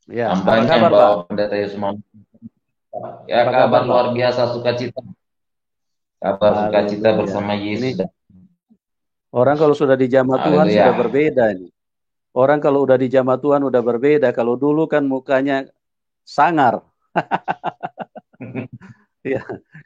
Ya, apa Hambanya kabar Pak? Bapak Pendeta Yusuf Mansur. Ya, Apa kabar kabar Pak? luar biasa, sukacita. Kabar sukacita Haleluya. bersama Ini Yesus. orang kalau sudah di jamaah Tuhan sudah Haleluya. berbeda ini. Orang kalau udah di jamaah Tuhan udah berbeda. Kalau dulu kan mukanya sangar, ya,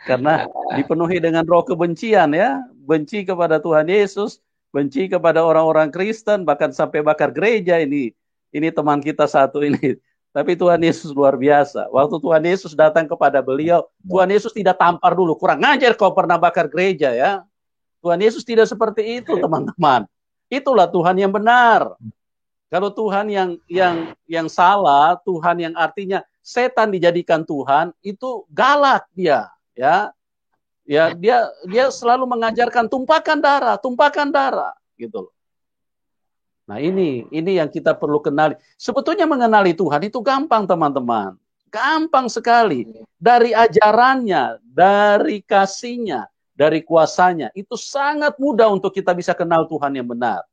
karena dipenuhi dengan roh kebencian ya, benci kepada Tuhan Yesus, benci kepada orang-orang Kristen, bahkan sampai bakar gereja ini. Ini teman kita satu ini. Tapi Tuhan Yesus luar biasa. Waktu Tuhan Yesus datang kepada beliau, Tuhan Yesus tidak tampar dulu. Kurang ajar kau pernah bakar gereja ya. Tuhan Yesus tidak seperti itu, teman-teman. Itulah Tuhan yang benar. Kalau Tuhan yang salah, Tuhan yang artinya setan dijadikan Tuhan, itu galak dia, ya. Ya, dia selalu mengajarkan tumpahkan darah gitu loh. Nah, ini yang kita perlu kenali. Sebetulnya mengenali Tuhan itu gampang, teman-teman. Gampang sekali. Dari ajarannya, dari kasihnya, dari kuasanya, itu sangat mudah untuk kita bisa kenal Tuhan yang benar.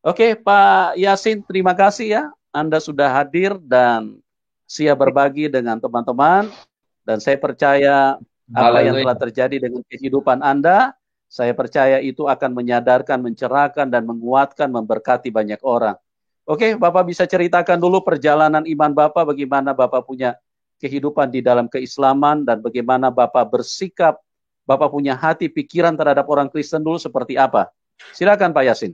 Oke, Pak Yasin, terima kasih ya. Anda sudah hadir dan siap berbagi dengan teman-teman. Dan saya percaya apa yang telah Haleluya. terjadi dengan kehidupan Anda, saya percaya itu akan menyadarkan, mencerahkan, dan menguatkan, memberkati banyak orang. Oke, Bapak bisa ceritakan dulu perjalanan iman Bapak, bagaimana Bapak punya kehidupan di dalam keislaman, dan bagaimana Bapak bersikap, Bapak punya hati, pikiran terhadap orang Kristen dulu seperti apa. Silakan Pak Yasin.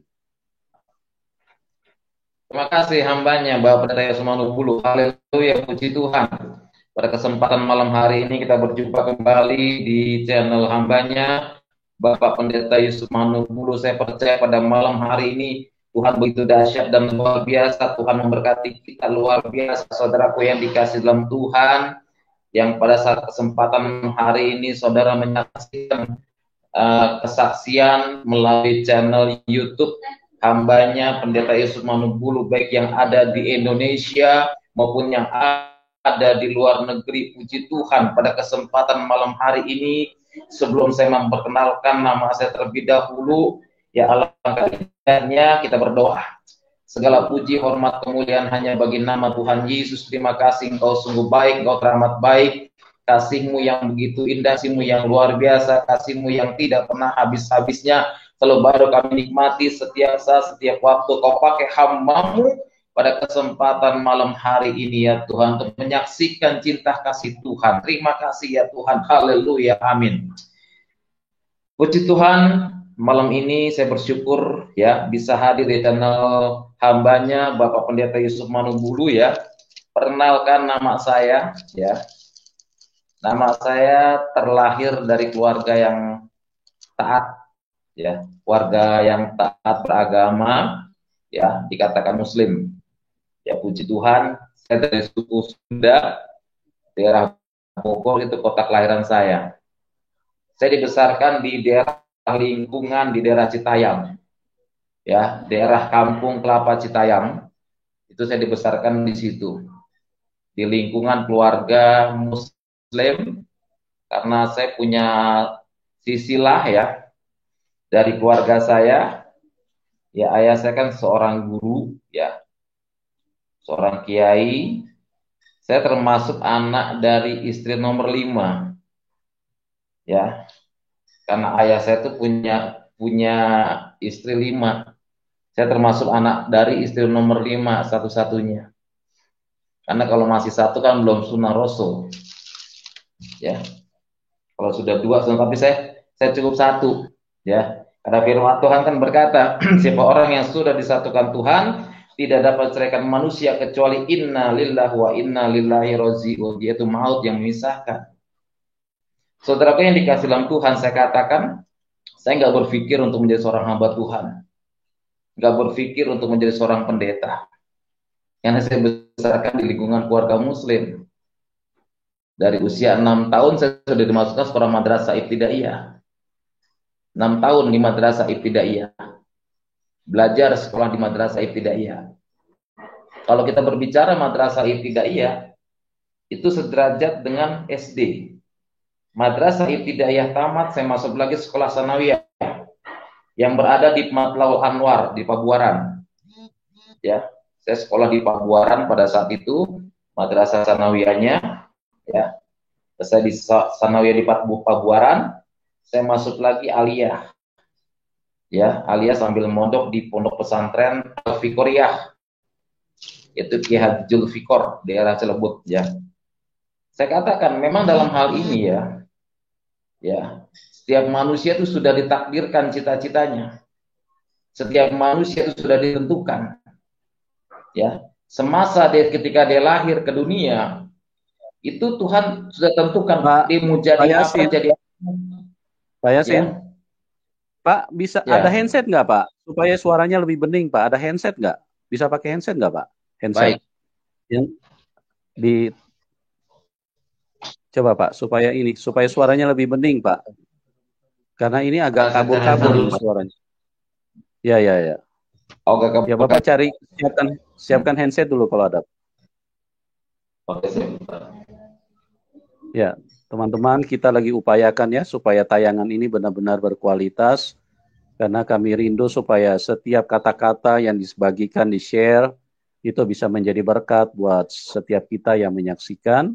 Terima kasih hambanya Bapak Pendeta Yusuf Manubulu. Haleluya, puji Tuhan. Pada kesempatan malam hari ini kita berjumpa kembali di channel hambanya Bapak Pendeta Yusuf Manubulu. Saya percaya pada malam hari ini Tuhan begitu dahsyat dan luar biasa. Tuhan memberkati kita luar biasa, saudaraku yang dikasih dalam Tuhan. Yang pada saat kesempatan hari ini saudara menyaksikan kesaksian melalui channel YouTube hambanya Pendeta Yusuf Manubulu, baik yang ada di Indonesia maupun yang ada di luar negeri. Puji Tuhan, pada kesempatan malam hari ini sebelum saya memperkenalkan nama saya terlebih dahulu, ya alangkah indahnya kita berdoa. Segala puji, hormat, kemuliaan hanya bagi nama Tuhan Yesus. Terima kasih, Engkau sungguh baik, Engkau teramat baik. Kasih-Mu yang begitu indah, kasih-Mu yang luar biasa, kasih-Mu yang tidak pernah habis-habisnya. Selalu baru kami nikmati setiap saat, setiap waktu. Kau pakai hamba-Mu pada kesempatan malam hari ini ya Tuhan, untuk menyaksikan cinta kasih Tuhan. Terima kasih ya Tuhan. Haleluya. Amin. Puji Tuhan, malam ini saya bersyukur ya bisa hadir di channel hambanya Bapak Pendeta Yusuf Manubulu ya. Perkenalkan nama saya ya. Nama saya terlahir dari keluarga yang taat ya, keluarga yang taat beragama ya, dikatakan muslim. Ya puji Tuhan, saya dari suku Sunda, daerah Bogor itu kota kelahiran saya. Saya dibesarkan di daerah lingkungan di daerah Citayam ya, daerah Kampung Kelapa Citayam. Itu saya dibesarkan di situ, di lingkungan keluarga Muslim, karena saya punya sisilah ya dari keluarga saya. Ya ayah saya kan seorang guru ya, seorang kiai. Saya termasuk anak dari istri nomor 5 ya, karena ayah saya tuh punya punya istri 5. Saya termasuk anak dari istri nomor 5 satu-satunya. Karena kalau masih satu kan belum sunah rasul ya. Kalau sudah dua, tapi saya cukup satu, ya. Karena firman Tuhan kan berkata, siapa orang yang sudah disatukan Tuhan tidak dapat ceraikan manusia kecuali inna lillahi wa inna lillahi rojiun, yaitu maut yang memisahkan. Saudaraku yang dikasih dalam Tuhan, saya katakan, saya nggak berpikir untuk menjadi seorang hamba Tuhan, nggak berpikir untuk menjadi seorang pendeta, karena saya besarkan di lingkungan keluarga Muslim. Dari usia 6 tahun saya sudah dimasukkan sekolah madrasah ibtidaiyah. 6 tahun di madrasah ibtidaiyah. Belajar sekolah di madrasah ibtidaiyah. Kalau kita berbicara madrasah ibtidaiyah, itu sederajat dengan SD. Madrasah ibtidaiyah tamat, saya masuk lagi sekolah sanawiyah yang berada di Matlaul Anwar di Pabuaran. Ya, Saya sekolah di Pabuaran pada saat itu, madrasah sanawiyahnya, ya. Saya di sanawiyah di Pabuaran, saya masuk lagi aliyah, ya, aliyah sambil mondok di pondok pesantren Al-Fikoriyah, yaitu Ki Haji Zulfikor, daerah Cilebut, ya. Saya katakan memang dalam hal ini ya, setiap manusia itu sudah ditakdirkan cita-citanya. Setiap manusia itu sudah ditentukan, ya. Semasa ketika dia lahir ke dunia, itu Tuhan sudah tentukan dia mau jadi apa, jadi apa. Pak Yasin, ya. Pak bisa ada handset nggak Pak, supaya suaranya lebih bening Pak? Ada handset nggak? Bisa pakai handset nggak Pak? Handset. Baik. Yang di coba Pak, supaya suaranya lebih bening Pak. Karena ini agak kabur-kabur suaranya. Ya. Oke, ya Bapak cari siapkan handset dulu kalau ada. Oke, ya, teman-teman, kita lagi upayakan ya supaya tayangan ini benar-benar berkualitas, karena kami rindu supaya setiap kata-kata yang dibagikan, di-share, itu bisa menjadi berkat buat setiap kita yang menyaksikan,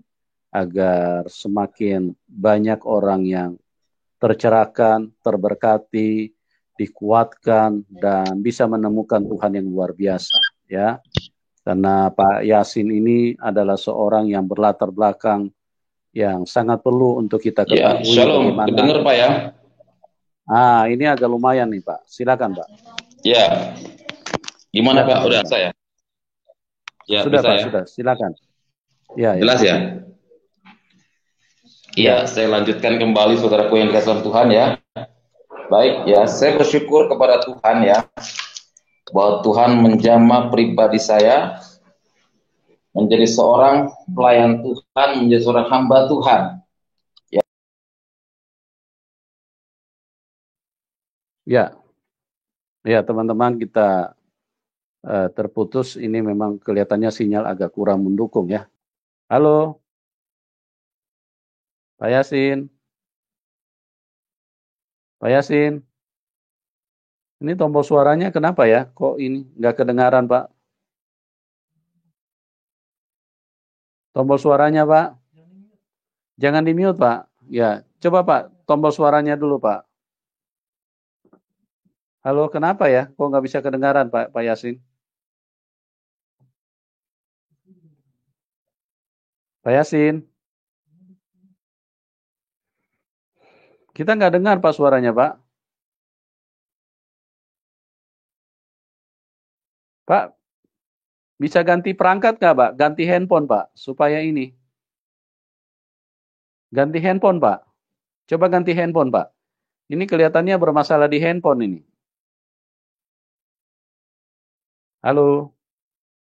agar semakin banyak orang yang tercerahkan, terberkati, dikuatkan, dan bisa menemukan Tuhan yang luar biasa, ya. Karena Pak Yasin ini adalah seorang yang berlatar belakang yang sangat perlu untuk kita ketahui. Ya, shalom, dengar Pak ya? Ini agak lumayan nih Pak, silakan Pak. Ya, gimana Pak? Udah saya? Ya, sudah Pak, sudah, silakan. Ya, jelas ya? Iya, saya lanjutkan kembali saudaraku yang dikasihi Tuhan ya. Baik ya, saya bersyukur kepada Tuhan ya, bahwa Tuhan menjamah pribadi saya menjadi seorang pelayan Tuhan, menjadi seorang hamba Tuhan. Ya teman-teman, kita terputus. Ini memang kelihatannya sinyal agak kurang mendukung ya. Halo, Pak Yasin. Pak Yasin. Ini tombol suaranya kenapa ya? Kok ini nggak kedengaran Pak? Tombol suaranya Pak. Jangan di-mute Pak. Ya, coba Pak, tombol suaranya dulu Pak. Halo, kenapa ya? Kok nggak bisa kedengaran Pak Yasin? Pak Yasin. Kita nggak dengar Pak suaranya Pak. Pak, bisa ganti perangkat nggak Pak? Ganti handphone Pak, supaya ini. Ganti handphone Pak. Coba ganti handphone Pak. Ini kelihatannya bermasalah di handphone ini. Halo.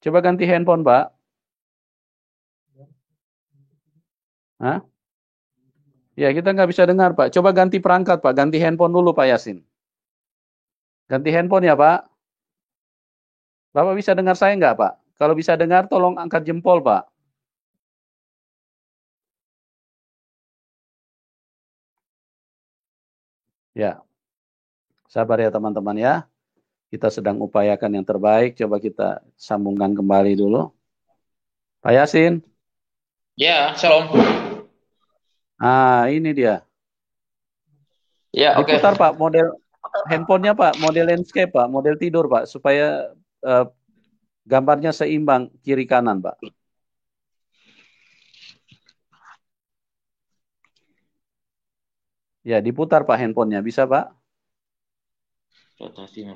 Coba ganti handphone Pak. Hah? Ya, kita nggak bisa dengar Pak. Coba ganti perangkat Pak. Ganti handphone dulu Pak Yasin. Ganti handphone ya Pak. Bapak bisa dengar saya nggak Pak? Kalau bisa dengar tolong angkat jempol Pak. Ya. Sabar ya teman-teman ya. Kita sedang upayakan yang terbaik. Coba kita sambungkan kembali dulu. Pak Yasin. Ya, shalom. Ini dia. Ya, oke. Diputar Pak model handphonenya Pak, model landscape Pak, model tidur Pak, supaya gambarnya seimbang kiri kanan Pak. Ya, diputar Pak handphonenya, bisa Pak? Rotasi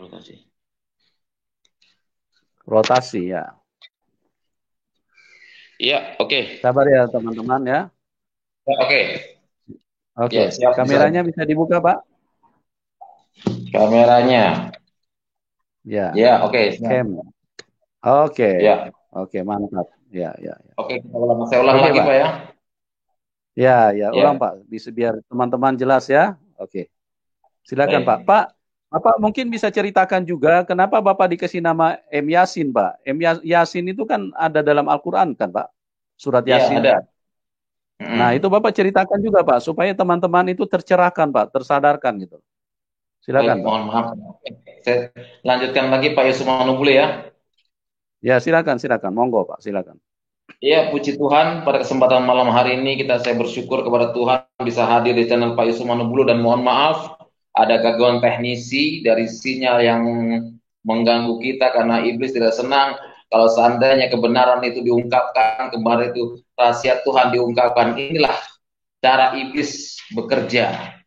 ya. Iya, oke. Sabar ya teman-teman ya. Oke. Oke, ya, kameranya bisa dibuka Pak? Kameranya. Ya. Ya, oke. Oke. Ya. Oke, mantap. Ya. Oke, saya ulang lagi Pak ya. Ya, ulang Pak. Bisa biar teman-teman jelas ya. Oke. Silakan Pak. Bapak mungkin bisa ceritakan juga kenapa Bapak dikasih nama M. Yasin Pak. M. Yasin itu kan ada dalam Al-Quran kan Pak? Surat Yasin. Ya, ada. Nah, itu Bapak ceritakan juga Pak, supaya teman-teman itu tercerahkan Pak, tersadarkan gitu. Silakan Pak. Mohon maaf. Saya lanjutkan lagi Pak Yusuf Manubule ya. Ya, silakan, silakan. Monggo, Pak, silakan. Ya, puji Tuhan, pada kesempatan malam hari ini saya bersyukur kepada Tuhan bisa hadir di channel Pak Yusuf Manubulu, dan mohon maaf ada gangguan teknisi dari sinyal yang mengganggu kita karena iblis tidak senang kalau seandainya kebenaran itu diungkapkan, kemarin itu rahasia Tuhan diungkapkan. Inilah cara iblis bekerja.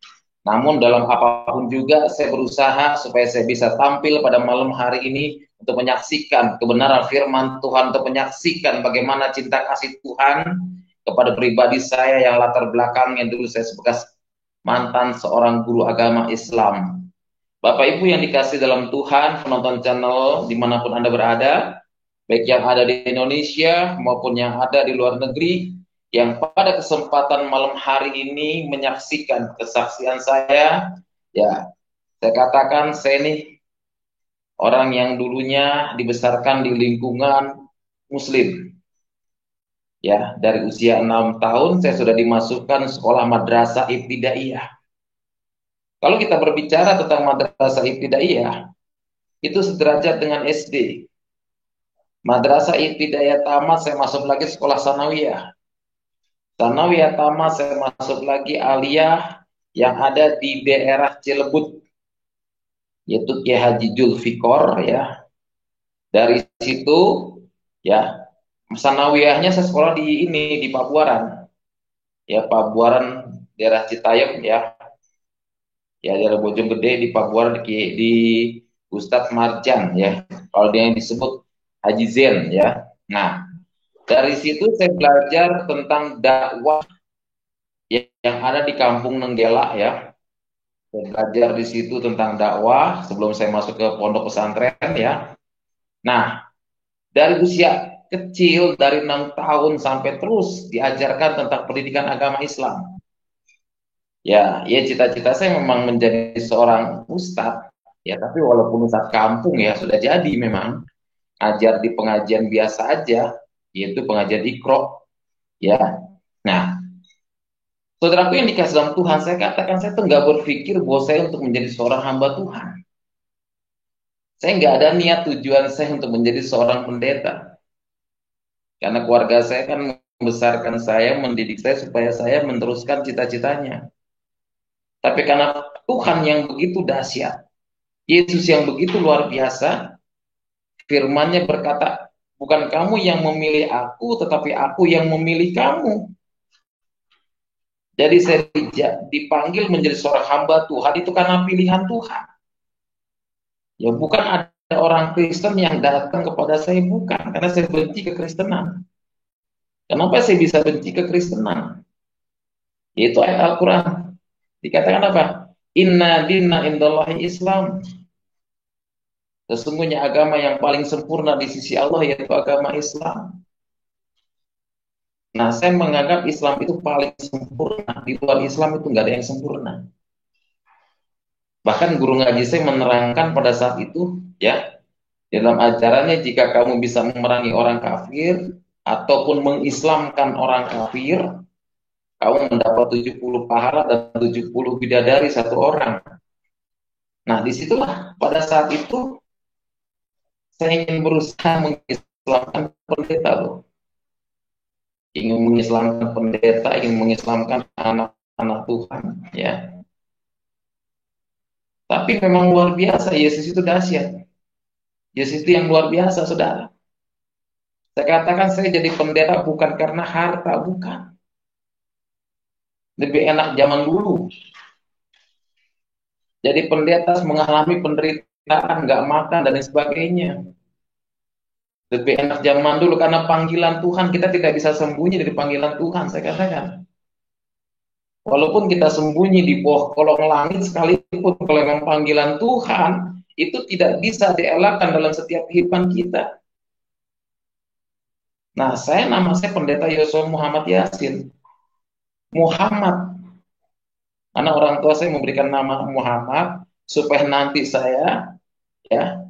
Namun dalam apapun juga saya berusaha supaya saya bisa tampil pada malam hari ini untuk menyaksikan kebenaran firman Tuhan, untuk menyaksikan bagaimana cinta kasih Tuhan kepada pribadi saya yang latar belakangnya dulu saya sebagai mantan seorang guru agama Islam. Bapak Ibu yang dikasih dalam Tuhan, penonton channel dimanapun Anda berada, baik yang ada di Indonesia maupun yang ada di luar negeri, yang pada kesempatan malam hari ini menyaksikan kesaksian saya, ya, saya katakan saya ini orang yang dulunya dibesarkan di lingkungan Muslim. Ya, dari usia 6 tahun saya sudah dimasukkan sekolah madrasah ibtidaiyah. Kalau kita berbicara tentang madrasah ibtidaiyah, itu sederajat dengan SD. Madrasah ibtidaiyah tamat, saya masuk lagi sekolah sanawiyah. Sanawiyah tamat, saya masuk lagi aliyah yang ada di daerah Cilebut, yaitu Kiai Haji Julfikor, ya. Dari situ, ya, sanawiyahnya saya sekolah di Pabuaran, ya, Pabuaran daerah Citayam, ya, daerah Bojonggede di Pabuaran di Ustadz Marjan, ya, kalau dia yang disebut Haji Zen, ya. Nah, dari situ saya belajar tentang dakwah yang ada di Kampung Nenggela, ya. Saya belajar di situ tentang dakwah sebelum saya masuk ke pondok pesantren, ya. Nah, dari usia kecil dari 6 tahun sampai terus diajarkan tentang pendidikan agama Islam. Ya, cita-cita saya memang menjadi seorang ustadz, ya, tapi walaupun ustadz kampung, ya, sudah jadi memang ajar di pengajian biasa aja, yaitu pengajian Iqra, ya. Nah, saudaraku yang dikasih dalam Tuhan, saya katakan saya tuh nggak berpikir bahwa saya untuk menjadi seorang hamba Tuhan. Saya nggak ada niat tujuan saya untuk menjadi seorang pendeta. Karena keluarga saya kan membesarkan saya, mendidik saya supaya saya meneruskan cita-citanya. Tapi karena Tuhan yang begitu dahsyat, Yesus yang begitu luar biasa, firman-Nya berkata, bukan kamu yang memilih aku, tetapi aku yang memilih kamu. Jadi saya dipanggil menjadi seorang hamba Tuhan itu karena pilihan Tuhan. Ya, bukan ada orang Kristen yang datang kepada saya, bukan. Karena saya benci kekristenan. Kenapa saya bisa benci kekristenan? Yaitu ayat Al-Quran. Dikatakan apa? Inna dinna indallahi Islam. Sesungguhnya agama yang paling sempurna di sisi Allah yaitu agama Islam. Nah, saya menganggap Islam itu paling sempurna. Di luar Islam itu nggak ada yang sempurna. Bahkan guru ngaji saya menerangkan pada saat itu, ya, dalam ajarannya, jika kamu bisa memerangi orang kafir ataupun mengislamkan orang kafir, kamu mendapat 70 pahala dan 70 bidadari satu orang. Nah, disitulah pada saat itu saya ingin berusaha mengislamkan pendeta loh. Ingin mengislamkan pendeta, ingin mengislamkan anak-anak Tuhan, ya. Tapi memang luar biasa, Yesus itu dahsyat. Yesus itu yang luar biasa, saudara. Saya katakan saya jadi pendeta bukan karena harta, bukan. Lebih enak zaman dulu. Jadi pendeta mengalami penderitaan, nggak makan dan lain sebagainya. Lebih enak zaman dulu karena panggilan Tuhan, kita tidak bisa sembunyi dari panggilan Tuhan, saya katakan. Walaupun kita sembunyi di bawah kolong langit sekalipun, kalau memang panggilan Tuhan, itu tidak bisa dielakkan dalam setiap kehidupan kita. Nah, nama saya Pendeta Yosua Muhammad Yasin. Muhammad. Karena orang tua saya memberikan nama Muhammad, supaya nanti saya, ya,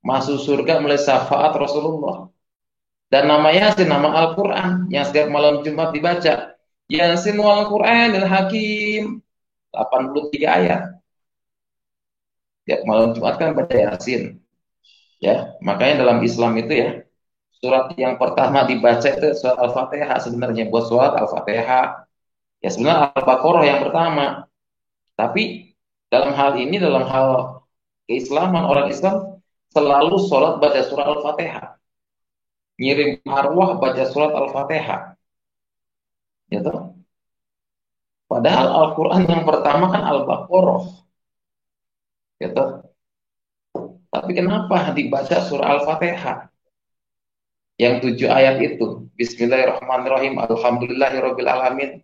masuk surga melalui syafaat Rasulullah. Dan nama Yasin, nama Al-Quran, yang setiap malam Jumat dibaca. Yasin wal Quranil Hakim, 83 ayat. Tiap malam Jumat kan baca Yasin. Ya, makanya dalam Islam itu, ya, Surat yang pertama dibaca itu surat Al-Fatihah sebenarnya. Buat surat Al-Fatihah, ya sebenarnya Al-Baqarah yang pertama. Tapi dalam hal ini, dalam hal keislaman, orang Islam selalu sholat baca surat Al-Fatihah. Ngirim arwah baca surat Al-Fatihah. Gitu. Padahal Al-Quran yang pertama kan Al-Baqarah. Gitu. Tapi kenapa dibaca surah Al-Fatihah? Yang 7 ayat itu. Bismillahirrahmanirrahim. Alhamdulillahirabbil alamin.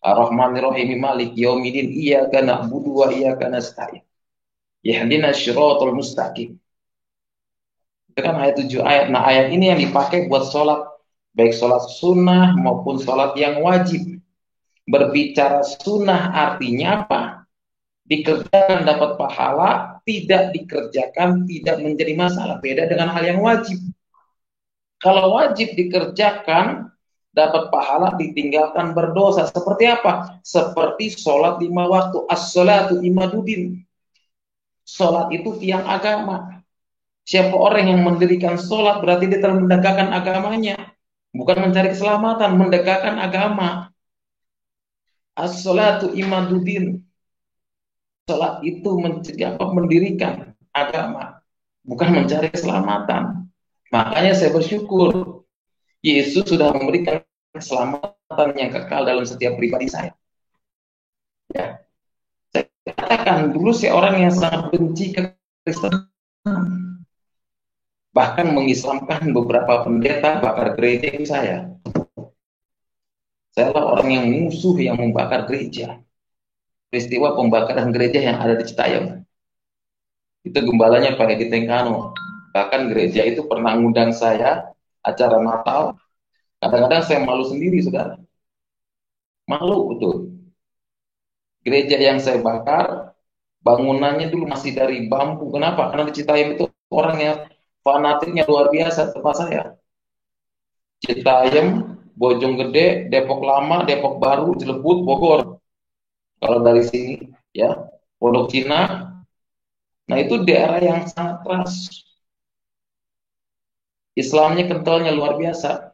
Ar-Rahmanirrahim Malik Yaumiddin. Iyyaka na'budu wa iyyaka nasta'in. Ihdinas siratal mustaqim. Itu kan ayat 7 ayat. Nah, ayat ini yang dipakai buat sholat, baik sholat sunnah maupun sholat yang wajib. Berbicara sunnah artinya apa? Dikerjakan dapat pahala, tidak dikerjakan tidak menjadi masalah. Beda dengan hal yang wajib. Kalau wajib dikerjakan dapat pahala, ditinggalkan berdosa. Seperti apa? Seperti sholat 5 waktu. As-sholatu imaduddin. Sholat itu tiang agama. Siapa orang yang mendirikan sholat berarti dia telah menegakkan agamanya. Bukan mencari keselamatan, menegakkan agama. As-sholatu imaduddin. Sholat itu mendirikan agama, bukan mencari keselamatan. Makanya saya bersyukur Yesus sudah memberikan keselamatan yang kekal dalam setiap pribadi saya. Ya. Saya katakan dulu saya orang yang sangat benci kekristenan, bahkan mengislamkan beberapa pendeta bakar gereja saya. Saya adalah orang yang musuh yang membakar gereja. Peristiwa pembakaran gereja yang ada di Citayam. Itu gembalanya Pak Edi Tengkano. Bahkan gereja itu pernah ngundang saya acara Natal. Kadang-kadang saya malu sendiri, saudara. Malu betul. Gereja yang saya bakar, bangunannya dulu masih dari bambu. Kenapa? Karena di Citayam itu orang yang fanatiknya luar biasa tempat saya. Citayam, Bojonggede, Depok Lama, Depok Baru, Cilebut, Bogor. Kalau dari sini, ya, Pondok Cina, nah itu daerah yang sangat keras. Islamnya kentalnya luar biasa.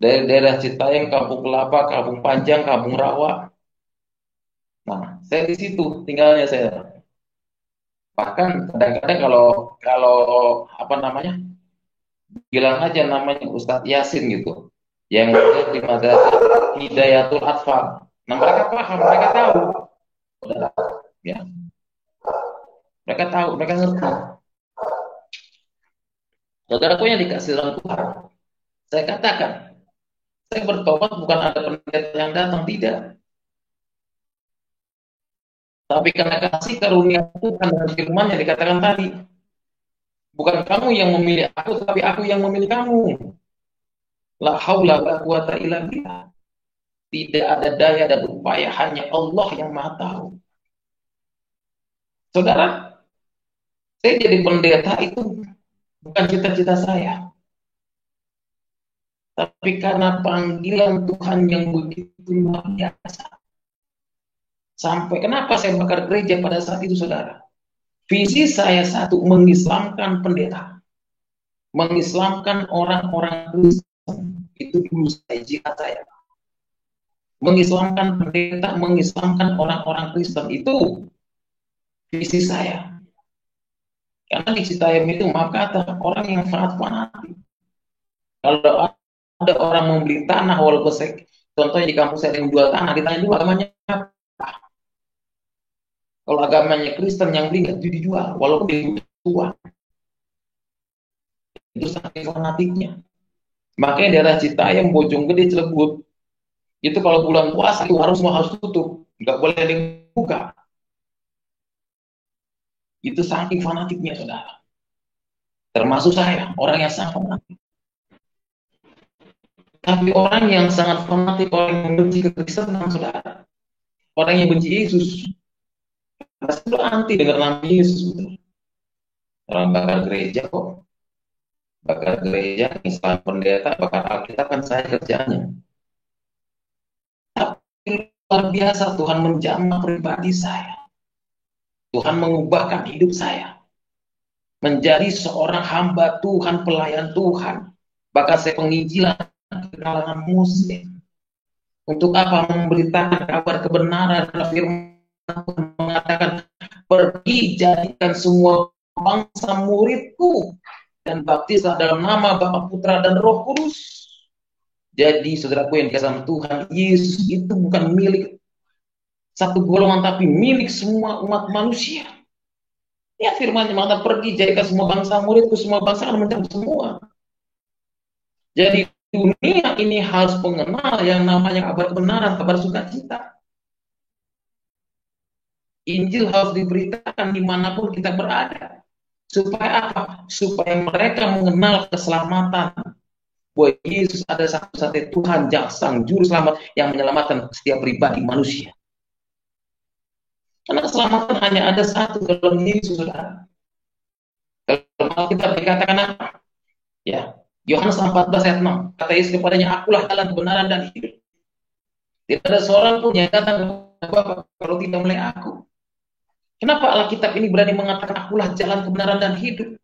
Dari daerah Citayam, Kampung Kelapa, Kampung Panjang, Kampung Rawa. Nah, saya di situ tinggalnya saya. Bahkan kadang-kadang kalau apa namanya, bilang aja namanya Ustadz Yasin gitu, yang di Madrasah Hidayatul Atfal. Nah, mereka paham, mereka tahu. Ya. Mereka tahu, mereka ngerti. Saudaraku yang dikasih dalam Tuhan, saya katakan, saya bertobat bukan ada pendeta yang datang, tidak. Tapi karena kasih karunia Tuhan dan firman yang dikatakan tadi, bukan kamu yang memilih aku, tapi aku yang memilih kamu. La haula wa quwata illa billah. Tidak ada daya dan upaya, hanya Allah yang Maha tahu. Saudara, saya jadi pendeta itu bukan cita-cita saya. Tapi karena panggilan Tuhan yang begitu luar biasa. Sampai kenapa saya bakar gereja pada saat itu, saudara? Visi saya satu, mengislamkan pendeta. Mengislamkan orang-orang Kristen. Itu dulu cita saya. Mengislamkan pendeta, mengislamkan orang-orang Kristen. Itu visi saya. Karena di Citayam itu, maaf kata, orang yang sangat fanatik. Kalau ada orang membeli tanah, walaupun saya, contohnya di kampus saya yang jual tanah, ditanya dulu agamanya apa? Kalau agamanya Kristen yang beli nggak dijual, walaupun dia tua. Itu sangat fanatiknya. Makanya daerah Citayam, Bojonggede, Cilebut, itu kalau bulan puasa itu harus tutup, nggak boleh ada yang buka. Itu saking fanatiknya, saudara. Termasuk saya, orang yang sangat fanatik. Tapi orang yang sangat fanatik, orang yang benci kekristenan, saudara, orang yang benci Yesus, pasti itu anti dengan nama Yesus. Betul. Orang bakar gereja kok, bakar gereja, Islam pendeta, bakar Alkitab kan saya kerjanya. Luar biasa Tuhan menjamah pribadi saya. Tuhan mengubahkan hidup saya menjadi seorang hamba Tuhan, pelayan Tuhan Bahkan saya penginjilan ke kalangan muslim. Untuk apa? Memberitakan kabar kebenaran. Firman Tuhan mengatakan, pergi jadikan semua bangsa muridku dan baptislah dalam nama Bapa, Putra, dan Roh Kudus. Jadi saudaraku yang dikasihi Tuhan, Yesus itu bukan milik satu golongan, tapi milik semua umat manusia. Ya, firman-Nya mengatakan, pergi jadikan semua bangsa muridku, semua bangsa akan mencakup semua. Jadi dunia ini harus mengenal yang namanya kabar kebenaran, kabar sukacita. Injil harus diberitakan dimanapun kita berada. Supaya apa? Supaya mereka mengenal keselamatan. Bahwa Yesus ada satu-satunya Tuhan, Sang Juru Selamat yang menyelamatkan setiap pribadi manusia. Karena keselamatan hanya ada satu dalam Yesus, saudara. Kalau kita dikatakan apa? Ya, Yohanes 14 ayat 6. Kata Yesus kepadanya, akulah jalan, kebenaran, dan hidup. Tidak ada seorang pun yang datang kepada Bapa kalau tidak melalui aku. Kenapa Alkitab ini berani mengatakan akulah jalan, kebenaran, dan hidup?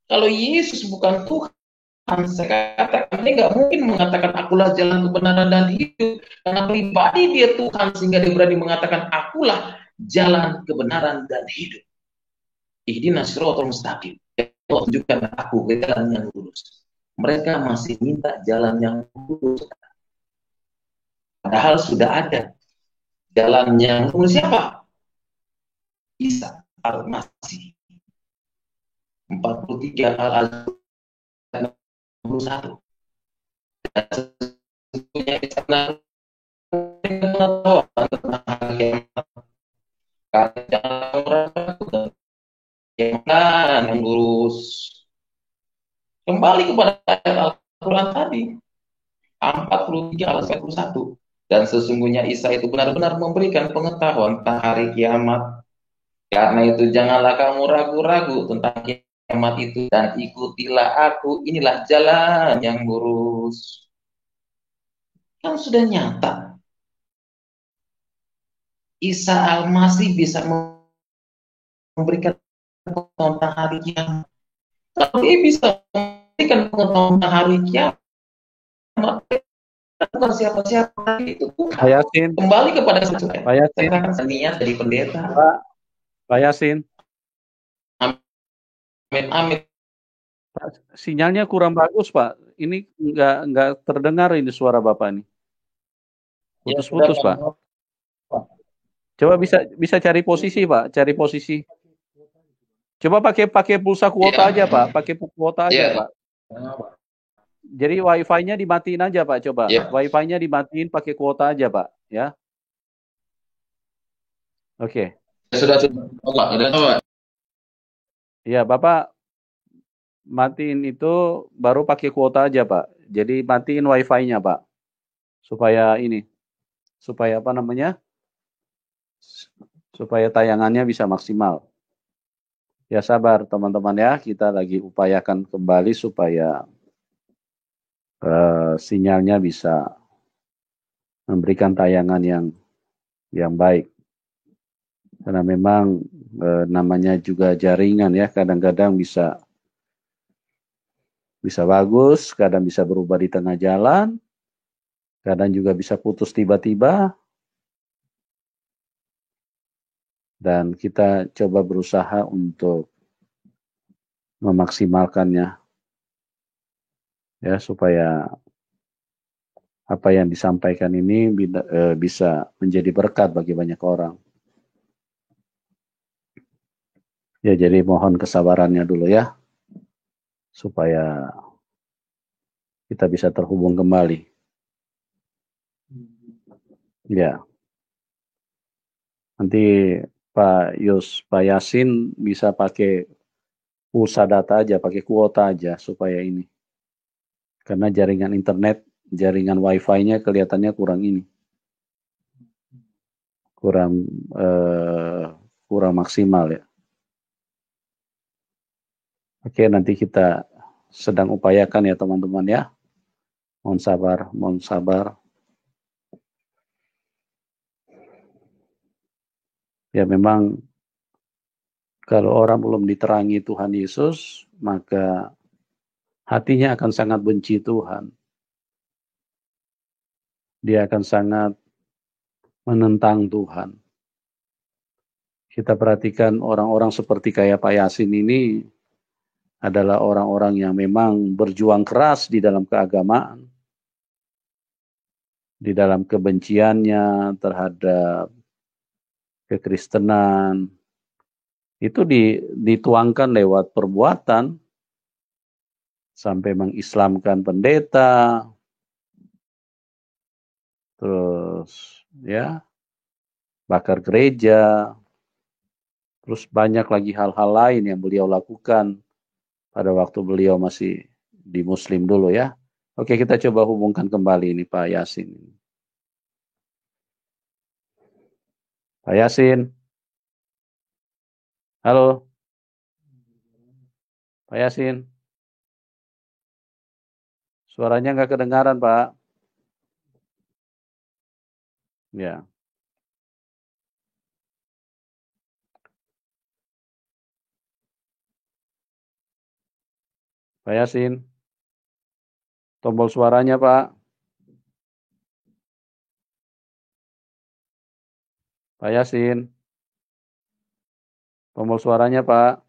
Kalau Yesus bukan Tuhan, saya katakan ini nggak mungkin mengatakan akulah jalan, kebenaran, dan hidup. Karena pribadi dia Tuhan, sehingga dia berani mengatakan akulah jalan, kebenaran, dan hidup. Ihdinas siratal mustaqim. Tunjukkan aku ke jalan yang lurus. Mereka masih minta jalan yang lurus. Padahal sudah ada jalan yang lurus. Siapa? Isa Al-Masih. 43 Al-Azhar 61. Dan sesungguhnya Isa pengetahuan tentang agama. Karena jangan orang ragu yang lurus. Kembali kepada ayat Al-Quran tadi, 43 al 1. Dan sesungguhnya Isa itu benar-benar memberikan pengetahuan tentang hari kiamat. Karena itu janganlah kamu ragu-ragu tentang kiamat itu, dan ikutilah aku, inilah jalan yang lurus. Kan sudah nyata. Isa Al-Masih bisa memberikan pengetahuan tentang hari kiamat. Kalau dia bisa memberikan pengetahuan tentang hari kiamat, bukan siapa-siapa itu. Pak Yasin. Kembali kepada sesuatu. Pak Yasin. Saya akan niat dari pendeta. Pak Yasin. Amin, amin. Sinyalnya kurang bagus, Pak. Ini nggak terdengar ini suara Bapak nih. Putus-putus, Pak. Coba bisa cari posisi, Pak. Cari posisi. Coba pakai pulsa kuota aja, Pak. Pakai kuota aja, Pak. Jadi wifi-nya dimatiin aja, Pak. Coba. Wifi-nya dimatiin, pakai kuota aja, Pak. Ya. Oke. Sudah. Ya, Bapak matiin itu baru pakai kuota aja, Pak. Jadi matiin wifi-nya, Pak. Supaya apa namanya? Supaya tayangannya bisa maksimal. Ya sabar teman-teman ya, kita lagi upayakan kembali supaya sinyalnya bisa memberikan tayangan yang baik. Karena memang namanya juga jaringan ya, kadang-kadang bisa bagus, kadang bisa berubah di tengah jalan, kadang juga bisa putus tiba-tiba. Dan kita coba berusaha untuk memaksimalkannya ya, supaya apa yang disampaikan ini bisa menjadi berkat bagi banyak orang. Ya, jadi mohon kesabarannya dulu ya, supaya kita bisa terhubung kembali. Ya. Nanti Pak Yasin bisa pakai pulsa data aja, pakai kuota aja supaya ini. Karena jaringan internet, jaringan wifi-nya kelihatannya kurang maksimal ya. Oke, nanti kita sedang upayakan ya teman-teman ya. Mohon sabar. Ya memang kalau orang belum diterangi Tuhan Yesus, maka hatinya akan sangat benci Tuhan. Dia akan sangat menentang Tuhan. Kita perhatikan orang-orang seperti kayak Pak Yasin ini adalah orang-orang yang memang berjuang keras di dalam keagamaan, di dalam kebenciannya terhadap kekristenan. Itu dituangkan lewat perbuatan, sampai mengislamkan pendeta, terus ya bakar gereja, terus banyak lagi hal-hal lain yang beliau lakukan pada waktu beliau masih di Muslim dulu ya. Oke, kita coba hubungkan kembali ini Pak Yasin. Pak Yasin. Halo. Pak Yasin. Suaranya nggak kedengaran, Pak. Ya. Pak Yasin. Tombol suaranya, Pak. Pak Yasin. Tombol suaranya, Pak.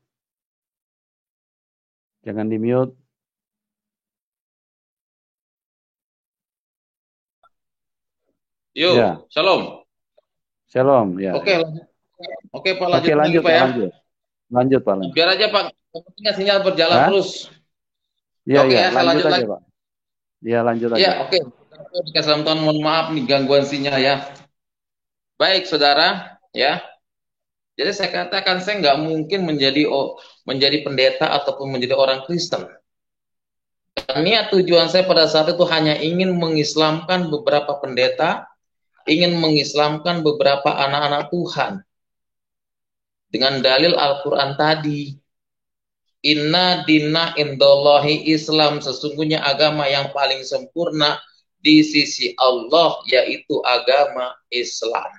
Jangan di-mute. Yo, Ya. Shalom. Shalom, ya. Oke, oke Pak, lanjut, Oke, lanjut, Pak ya. lanjut. Lanjut, Pak. Lanjut. Biar aja Pak, pentingnya sinyal berjalan terus. Iya, Oke iya, ya, saya lanjut aja, lagi. Pak. Iya, lanjut aja. Iya, oke. Dikasih Tuhan, mohon maaf nih gangguan sinyal ya. Baik, saudara, ya. Jadi saya katakan saya nggak mungkin menjadi pendeta ataupun menjadi orang Kristen. Niat tujuan saya pada saat itu hanya ingin mengislamkan beberapa pendeta, ingin mengislamkan beberapa anak-anak Tuhan. Dengan dalil Al-Quran tadi. Inna dina indallahi Islam, sesungguhnya agama yang paling sempurna di sisi Allah yaitu agama Islam.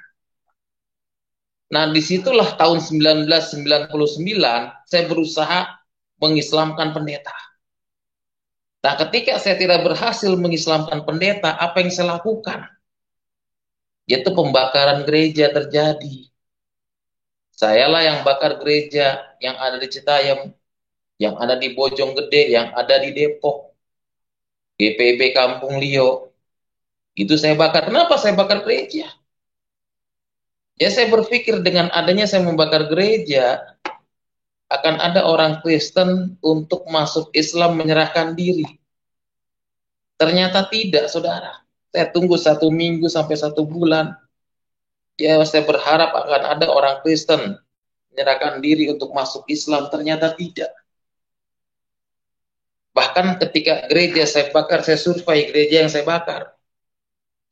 Nah, disitulah tahun 1999 saya berusaha mengislamkan pendeta. Nah, ketika saya tidak berhasil mengislamkan pendeta, apa yang saya lakukan? Yaitu pembakaran gereja terjadi. Sayalah yang bakar gereja yang ada di Citayam, yang ada di Bojonggede, yang ada di Depok, GPB Kampung Lio. Itu saya bakar. Kenapa saya bakar gereja? Ya, saya berpikir dengan adanya saya membakar gereja, akan ada orang Kristen untuk masuk Islam menyerahkan diri. Ternyata tidak, saudara. Saya tunggu 1 minggu sampai 1 bulan. Ya, saya berharap akan ada orang Kristen menyerahkan diri untuk masuk Islam. Ternyata tidak. Bahkan ketika gereja saya bakar, saya survei gereja yang saya bakar.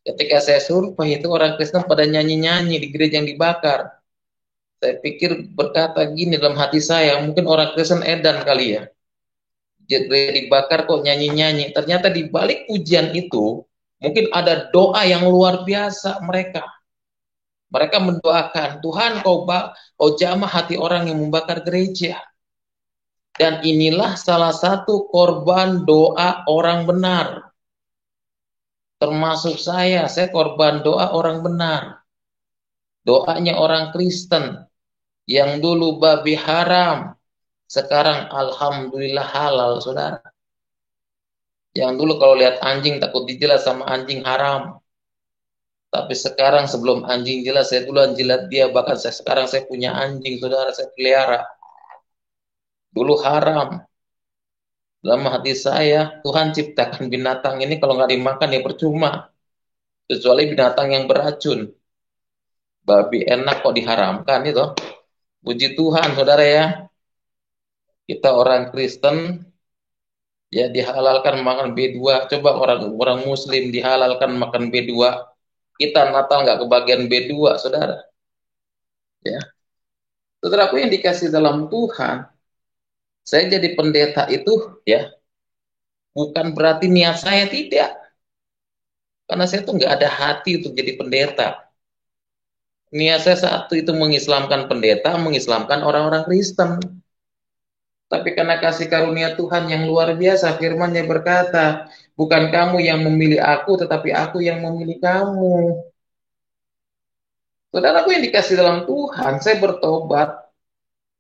Ketika saya survei itu orang Kristen pada nyanyi-nyanyi di gereja yang dibakar. Saya pikir berkata gini dalam hati saya, mungkin orang Kristen edan kali ya. Gereja dibakar kok nyanyi-nyanyi. Ternyata di balik pujian itu, mungkin ada doa yang luar biasa mereka. Mereka mendoakan, Tuhan kau jamah hati orang yang membakar gereja. Dan inilah salah satu korban doa orang benar. Termasuk saya korban doa orang benar. Doanya orang Kristen yang dulu babi haram, sekarang alhamdulillah halal, saudara. Yang dulu kalau lihat anjing takut dijilat sama anjing haram. Tapi sekarang sebelum anjing jilat, saya duluan jilat dia. Bahkan sekarang saya punya anjing, saudara, saya pelihara. Dulu haram. Dalam hati saya, Tuhan ciptakan binatang ini kalau nggak dimakan ya percuma. Kecuali binatang yang beracun. Babi enak kok diharamkan itu. Puji Tuhan, saudara ya. Kita orang Kristen ya dihalalkan makan B2. Coba orang Muslim dihalalkan makan B2. Kita Natal nggak kebagian B2, saudara. Ya, saudaraku yang dikasih dalam Tuhan, saya jadi pendeta itu ya bukan berarti niat saya tidak. Karena saya tuh nggak ada hati untuk jadi pendeta. Niat saya saat itu mengislamkan pendeta, mengislamkan orang-orang Kristen. Tapi karena kasih karunia Tuhan yang luar biasa, firman-Nya berkata, bukan kamu yang memilih aku, tetapi aku yang memilih kamu. Saudaraku yang dikasih dalam Tuhan, saya bertobat.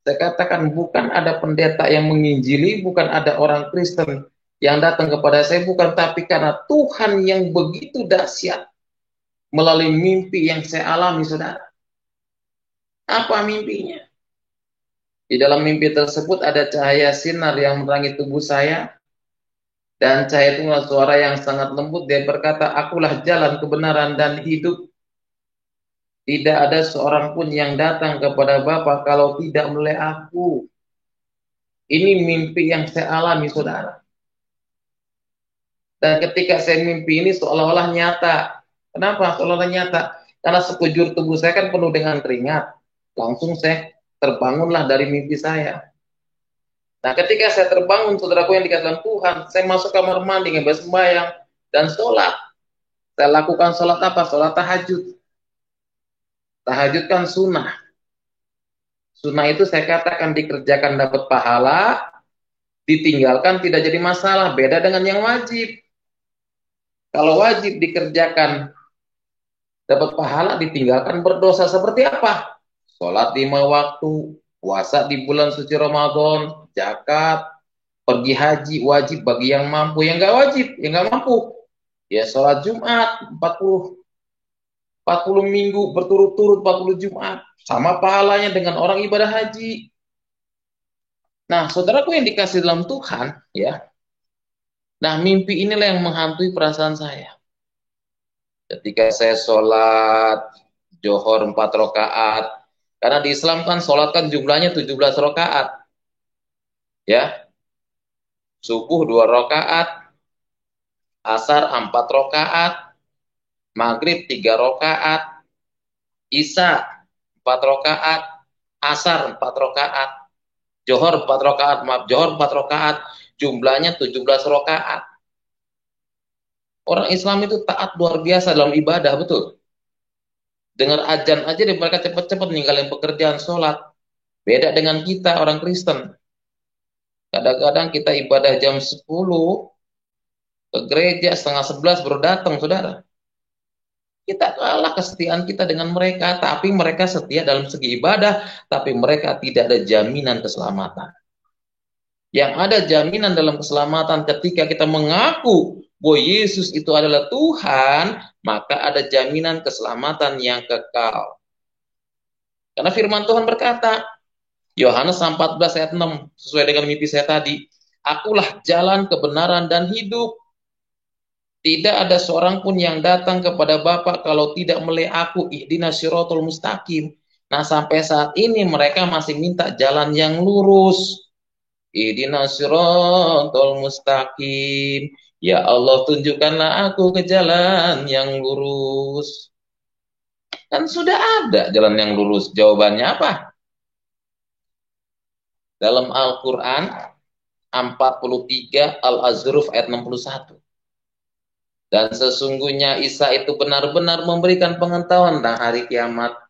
Saya katakan bukan ada pendeta yang menginjili, bukan ada orang Kristen yang datang kepada saya, bukan, tapi karena Tuhan yang begitu dahsyat melalui mimpi yang saya alami, saudara. Apa mimpinya? Di dalam mimpi tersebut ada cahaya sinar yang menerangi tubuh saya, dan cahaya itu adalah suara yang sangat lembut. Dia berkata, akulah jalan, kebenaran, dan hidup. Tidak ada seorang pun yang datang kepada Bapa kalau tidak melalui aku. Ini mimpi yang saya alami, saudara. Dan ketika saya mimpi ini seolah-olah nyata. Kenapa seolah-olah nyata? Karena sekujur tubuh saya kan penuh dengan keringat. Langsung saya terbangunlah dari mimpi saya. Nah, ketika saya terbangun, saudaraku yang dikasih dalam Tuhan, saya masuk kamar mandi, sembahyang, dan sholat. Saya lakukan sholat apa? Sholat tahajud. Tahajud kan sunnah. Sunnah itu saya katakan dikerjakan dapat pahala, ditinggalkan tidak jadi masalah. Beda dengan yang wajib. Kalau wajib dikerjakan dapat pahala, ditinggalkan berdosa. Seperti apa? Sholat 5 waktu, puasa di bulan suci Ramadan, zakat, pergi haji wajib bagi yang mampu. Yang nggak wajib, yang nggak mampu, ya sholat Jumat 40 minggu berturut-turut, 40 Jumat, sama pahalanya dengan orang ibadah haji. Nah, saudaraku yang dikasih dalam Tuhan, ya. Nah, mimpi inilah yang menghantui perasaan saya. Ketika saya sholat Johor 4 rakaat, karena di Islam kan sholat kan jumlahnya 17 rakaat, ya. Subuh 2 rakaat, asar 4 rakaat, maghrib 3 rakaat, isya 4 rakaat, asar 4 rakaat, Johor 4 rakaat, Johor 4 rakaat, jumlahnya 17 rakaat. Orang Islam itu taat luar biasa dalam ibadah, betul. Dengar azan aja mereka cepat-cepat ninggalin pekerjaan sholat. Beda dengan kita orang Kristen. Kadang-kadang kita ibadah jam 10, ke gereja setengah 11 baru datang, saudara. Kita kalah kesetiaan kita dengan mereka, tapi mereka setia dalam segi ibadah, tapi mereka tidak ada jaminan keselamatan. Yang ada jaminan dalam keselamatan ketika kita mengaku bahwa Yesus itu adalah Tuhan, maka ada jaminan keselamatan yang kekal. Karena firman Tuhan berkata, Yohanes 14 ayat 6, sesuai dengan mimpi saya tadi, akulah jalan, kebenaran, dan hidup. Tidak ada seorang pun yang datang kepada Bapa kalau tidak melalui aku, ihdinas siratal mustaqim. Nah, sampai saat ini mereka masih minta jalan yang lurus. Ihdinas siratal mustaqim. Ya Allah, tunjukkanlah aku ke jalan yang lurus. Kan sudah ada jalan yang lurus. Jawabannya apa? Dalam Al-Quran 43 Al-Azruf ayat 61. Dan sesungguhnya Isa itu benar-benar memberikan pengetahuan tentang hari kiamat.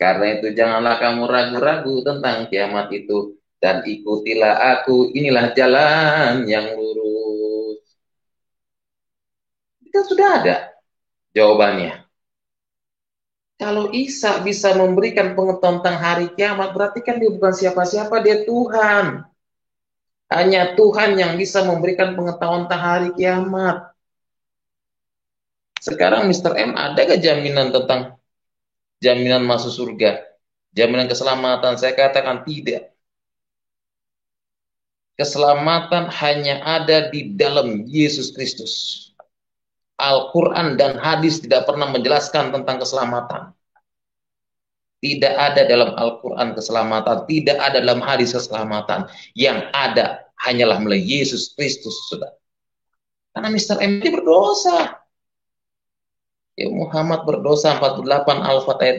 Karena itu janganlah kamu ragu-ragu tentang kiamat itu. Dan ikutilah aku, inilah jalan yang lurus. Itu sudah ada jawabannya. Kalau Isa bisa memberikan pengetahuan tentang hari kiamat, berarti kan dia bukan siapa-siapa, dia Tuhan. Hanya Tuhan yang bisa memberikan pengetahuan tentang hari kiamat. Sekarang Mr. M, ada gak jaminan tentang jaminan masuk surga? Jaminan keselamatan? Saya katakan tidak. Keselamatan hanya ada di dalam Yesus Kristus. Al-Quran dan hadis tidak pernah menjelaskan tentang keselamatan. Tidak ada dalam Al-Quran keselamatan. Tidak ada dalam hadis keselamatan. Yang ada hanyalah melalui Yesus Kristus, saudara. Karena Mr. M ini berdosa. Ya, Muhammad berdosa 48 Al-Fatihah ayat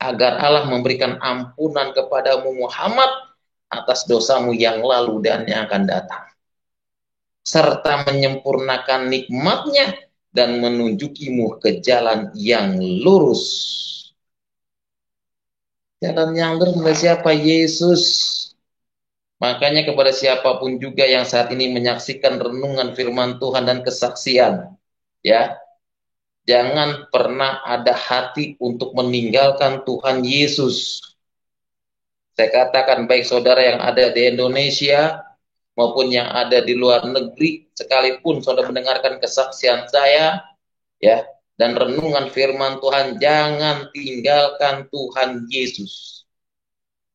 2. Agar Allah memberikan ampunan kepadamu Muhammad atas dosamu yang lalu dan yang akan datang. Serta menyempurnakan nikmatnya dan menunjukimu ke jalan yang lurus. Jalan yang lurus oleh siapa? Yesus. Makanya kepada siapapun juga yang saat ini menyaksikan renungan firman Tuhan dan kesaksian, ya, jangan pernah ada hati untuk meninggalkan Tuhan Yesus. Saya katakan baik saudara yang ada di Indonesia maupun yang ada di luar negeri, sekalipun saudara mendengarkan kesaksian saya, ya, dan renungan firman Tuhan, jangan tinggalkan Tuhan Yesus.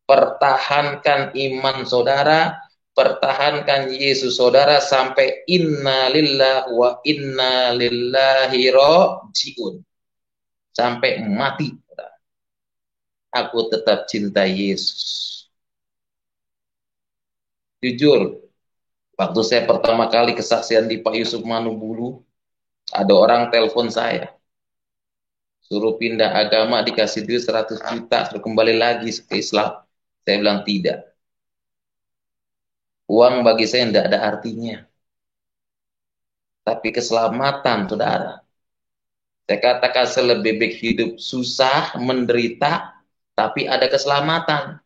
Pertahankan iman saudara, pertahankan Yesus saudara sampai inna lillahi wa inna lillahi rajiun. Sampai mati. Aku tetap cinta Yesus. Jujur, waktu saya pertama kali kesaksian di Pak Yusuf Manubulu, ada orang telepon saya. Suruh pindah agama, dikasih duit 100 juta, suruh kembali lagi ke Islam. Saya bilang tidak. Uang bagi saya tidak ada artinya. Tapi keselamatan, saudara. Saya katakan saya lebih baik hidup susah, menderita, tapi ada keselamatan.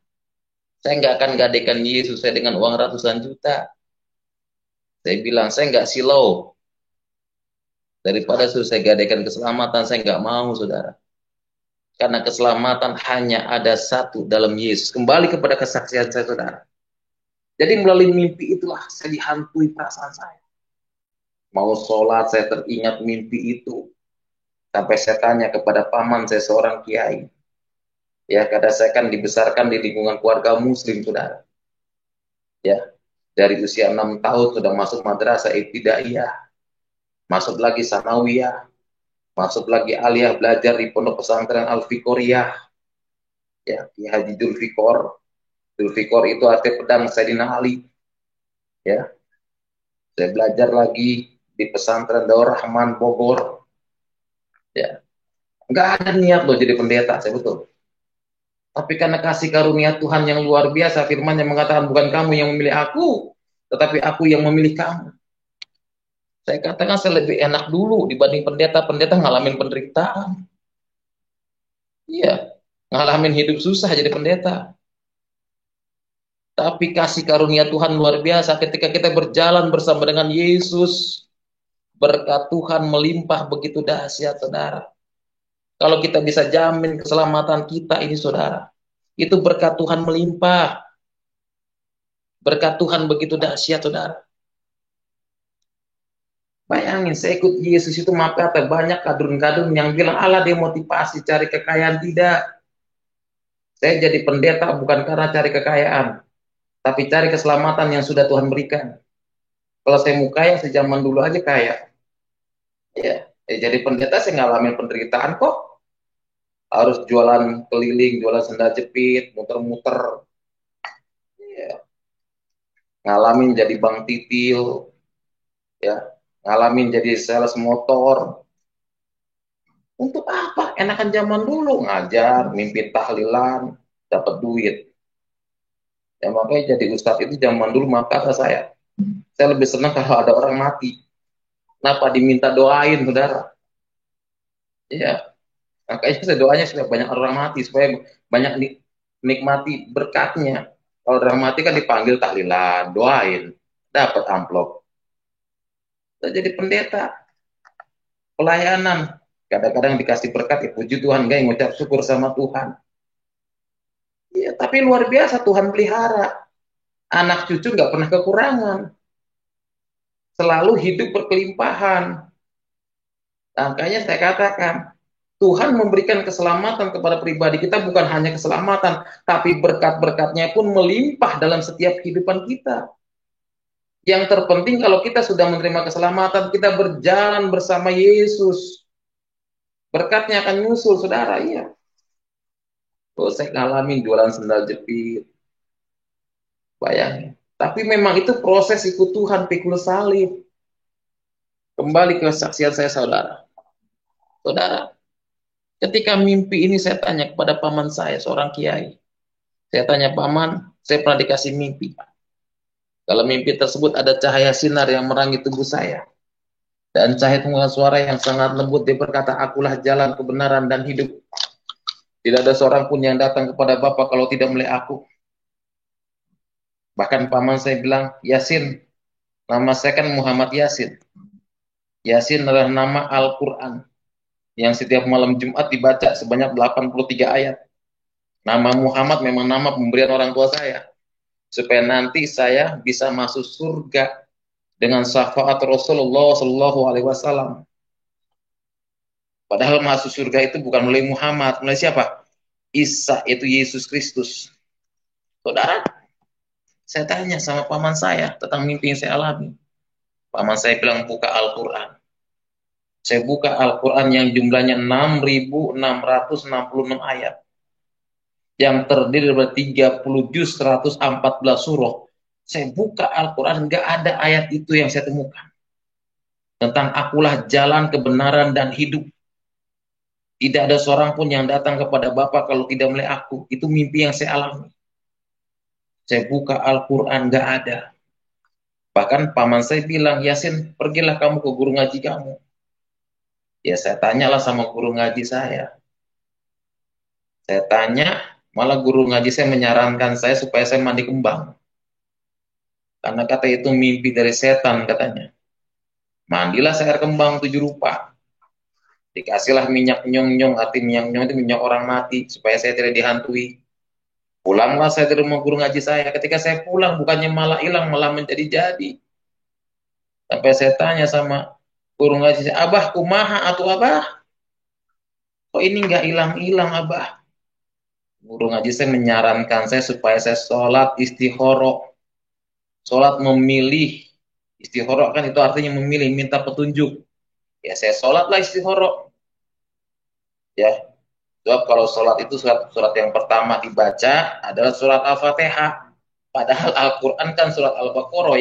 Saya nggak akan gadekan Yesus saya dengan uang ratusan juta. Saya bilang, saya nggak silau. Daripada suruh saya gadekan keselamatan, saya nggak mau, saudara. Karena keselamatan hanya ada satu dalam Yesus. Kembali kepada kesaksian saya, saudara. Jadi melalui mimpi itulah saya dihantui perasaan saya. Mau sholat, saya teringat mimpi itu. Sampai saya tanya kepada paman saya, seorang kiai. Ya, karena saya kan dibesarkan di lingkungan keluarga muslim, saudara. Ya, dari usia 6 tahun sudah masuk madrasah ibtidaiyah, masuk lagi sanawiyah, masuk lagi aliyah, belajar di pondok pesantren Al-Fiqoriyah, ya, di Haji Dzulfikor. Dzulfikor itu arti pedang Sayyidina Ali. Ya, saya belajar lagi di pesantren Daur Rahman Bogor. Ya, nggak ada niat loh jadi pendeta, saya betul. Tapi karena kasih karunia Tuhan yang luar biasa, firman yang mengatakan bukan kamu yang memilih aku, tetapi aku yang memilih kamu. Saya katakan saya lebih enak dulu dibanding pendeta-pendeta ngalamin penderitaan. Iya, ngalamin hidup susah jadi pendeta. Tapi kasih karunia Tuhan luar biasa ketika kita berjalan bersama dengan Yesus. Berkat Tuhan melimpah begitu dahsyat, saudara. Kalau kita bisa jamin keselamatan kita ini, saudara, itu berkat Tuhan melimpah. Berkat Tuhan begitu dahsyat, saudara. Bayangin, saya ikut Yesus itu, maaf kata, banyak kadrun-kadrun yang bilang, Allah dia motivasi cari kekayaan. Tidak. Saya jadi pendeta bukan karena cari kekayaan, tapi cari keselamatan yang sudah Tuhan berikan. Kalau saya mau kaya, sejaman dulu aja kaya. Ya, jadi pendeta saya ngalamin penderitaan kok. Harus jualan keliling, jualan sendal jepit, muter-muter. Ya. Ngalamin jadi bang titil. Ya, ngalamin jadi sales motor. Untuk apa? Enakan zaman dulu ngajar, mimpi tahlilan, dapat duit. Ya makanya jadi ustadz itu zaman dulu, maaf kata saya lebih senang kalau ada orang mati. Kenapa diminta doain, saudara? Ya, makanya saya doanya supaya banyak orang mati, supaya banyak nikmati berkatnya. Kalau orang mati kan dipanggil tahlilan, doain, dapat amplop. Saya jadi pendeta, pelayanan. Kadang-kadang dikasih berkat, ya puji Tuhan, enggak, ngucap syukur sama Tuhan. Ya, tapi luar biasa Tuhan pelihara. Anak cucu nggak pernah kekurangan. Selalu hidup berkelimpahan. Makanya saya katakan, Tuhan memberikan keselamatan kepada pribadi kita, bukan hanya keselamatan, tapi berkat-berkatnya pun melimpah dalam setiap kehidupan kita. Yang terpenting kalau kita sudah menerima keselamatan, kita berjalan bersama Yesus. Berkatnya akan nyusul, saudara. Iya. Oh, saya ngalamin jualan sendal jepit. Bayangin. Tapi memang itu proses ikut Tuhan, pikul salib. Kembali ke kesaksian saya, saudara. Saudara, ketika mimpi ini saya tanya kepada paman saya, seorang kiai. Saya tanya, paman, saya pernah dikasih mimpi. Kalau mimpi tersebut ada cahaya sinar yang merangi tubuh saya. Dan cahaya itu dengan suara yang sangat lembut, dia berkata, akulah jalan kebenaran dan hidup. Tidak ada seorang pun yang datang kepada Bapa kalau tidak melihat aku. Bahkan paman saya bilang, Yasin, nama saya kan Muhammad Yasin. Yasin adalah nama Al-Quran yang setiap malam Jumat dibaca sebanyak 83 ayat. Nama Muhammad memang nama pemberian orang tua saya. Supaya nanti saya bisa masuk surga dengan syafaat Rasulullah Shallallahu Alaihi Wasallam. Padahal masuk surga itu bukan melalui Muhammad, melalui siapa? Isa, itu Yesus Kristus. Saudara, saya tanya sama paman saya tentang mimpi yang saya alami. Paman saya bilang buka Al-Quran. Saya buka Al-Quran yang jumlahnya 6.666 ayat. Yang terdiri dari 30 juz 114 surah. Saya buka Al-Quran, nggak ada ayat itu yang saya temukan. Tentang akulah jalan kebenaran dan hidup. Tidak ada seorang pun yang datang kepada Bapa kalau tidak melalui aku. Itu mimpi yang saya alami. Saya buka Al-Quran, nggak ada. Bahkan paman saya bilang, Yasin, pergilah kamu ke guru ngaji kamu. Ya saya tanyalah sama guru ngaji saya. Saya tanya, malah guru ngaji saya menyarankan saya supaya saya mandi kembang. Karena kata itu mimpi dari setan katanya. Mandilah saya air kembang 7 rupa. Dikasihlah minyak nyong-nyong, arti minyak nyong itu minyak orang mati, supaya saya tidak dihantui. Pulanglah saya dari rumah guru ngaji saya. Ketika saya pulang, bukannya malah hilang, malah menjadi-jadi. Sampai saya tanya sama guru ngaji saya, Abah, kumaha atau Abah? Kok ini nggak hilang-hilang, Abah? Guru ngaji saya menyarankan saya supaya saya sholat istihoro. Sholat memilih. Istihoro kan itu artinya memilih, minta petunjuk. Ya saya sholatlah istihoro. Ya, sebab kalau sholat itu surat yang pertama dibaca adalah surat Al-Fatihah. Padahal Al-Quran kan surat Al-Baqarah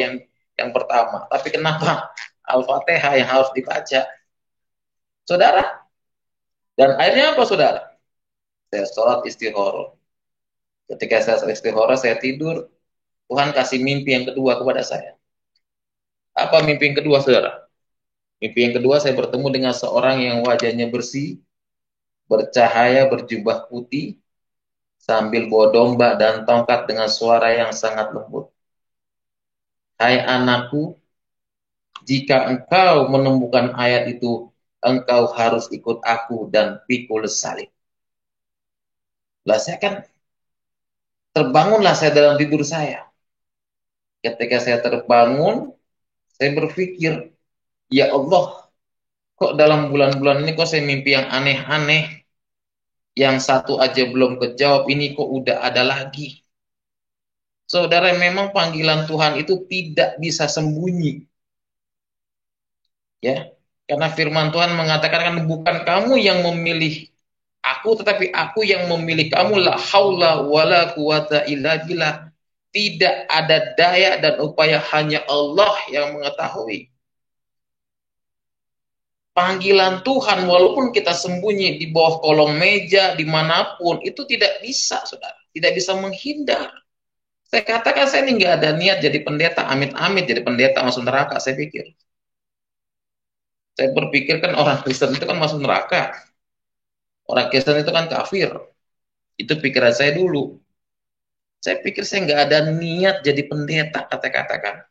yang pertama. Tapi kenapa Al-Fatihah yang harus dibaca? Saudara, dan akhirnya apa saudara? Saya sholat istihoro. Ketika saya sholat istihoro, saya tidur. Tuhan kasih mimpi yang kedua kepada saya. Apa mimpi yang kedua saudara? Mimpi yang kedua saya bertemu dengan seorang yang wajahnya bersih, bercahaya, berjubah putih, sambil bawa domba dan tongkat dengan suara yang sangat lembut. Hai anakku, jika engkau menemukan ayat itu, engkau harus ikut aku dan pikul salib. Lah saya kan terbangunlah saya dalam tidur saya. Ketika saya terbangun, saya berpikir, ya Allah, kok dalam bulan-bulan ini kok saya mimpi yang aneh-aneh, yang satu aja belum kejawab, ini kok udah ada lagi. Saudara, memang panggilan Tuhan itu tidak bisa sembunyi. Ya, karena firman Tuhan mengatakan kan bukan kamu yang memilih aku, tetapi aku yang memilih kamu. La haula wala quwata illa billah. Tidak ada daya dan upaya, hanya Allah yang mengetahui. Panggilan Tuhan walaupun kita sembunyi di bawah kolong meja, dimanapun, itu tidak bisa, saudara. Tidak bisa menghindar. Saya katakan saya ini nggak ada niat jadi pendeta, amit-amit jadi pendeta masuk neraka, saya pikir. Saya berpikir kan orang Kristen itu kan masuk neraka. Orang Kristen itu kan kafir. Itu pikiran saya dulu. Saya pikir saya nggak ada niat jadi pendeta, kata-katakan.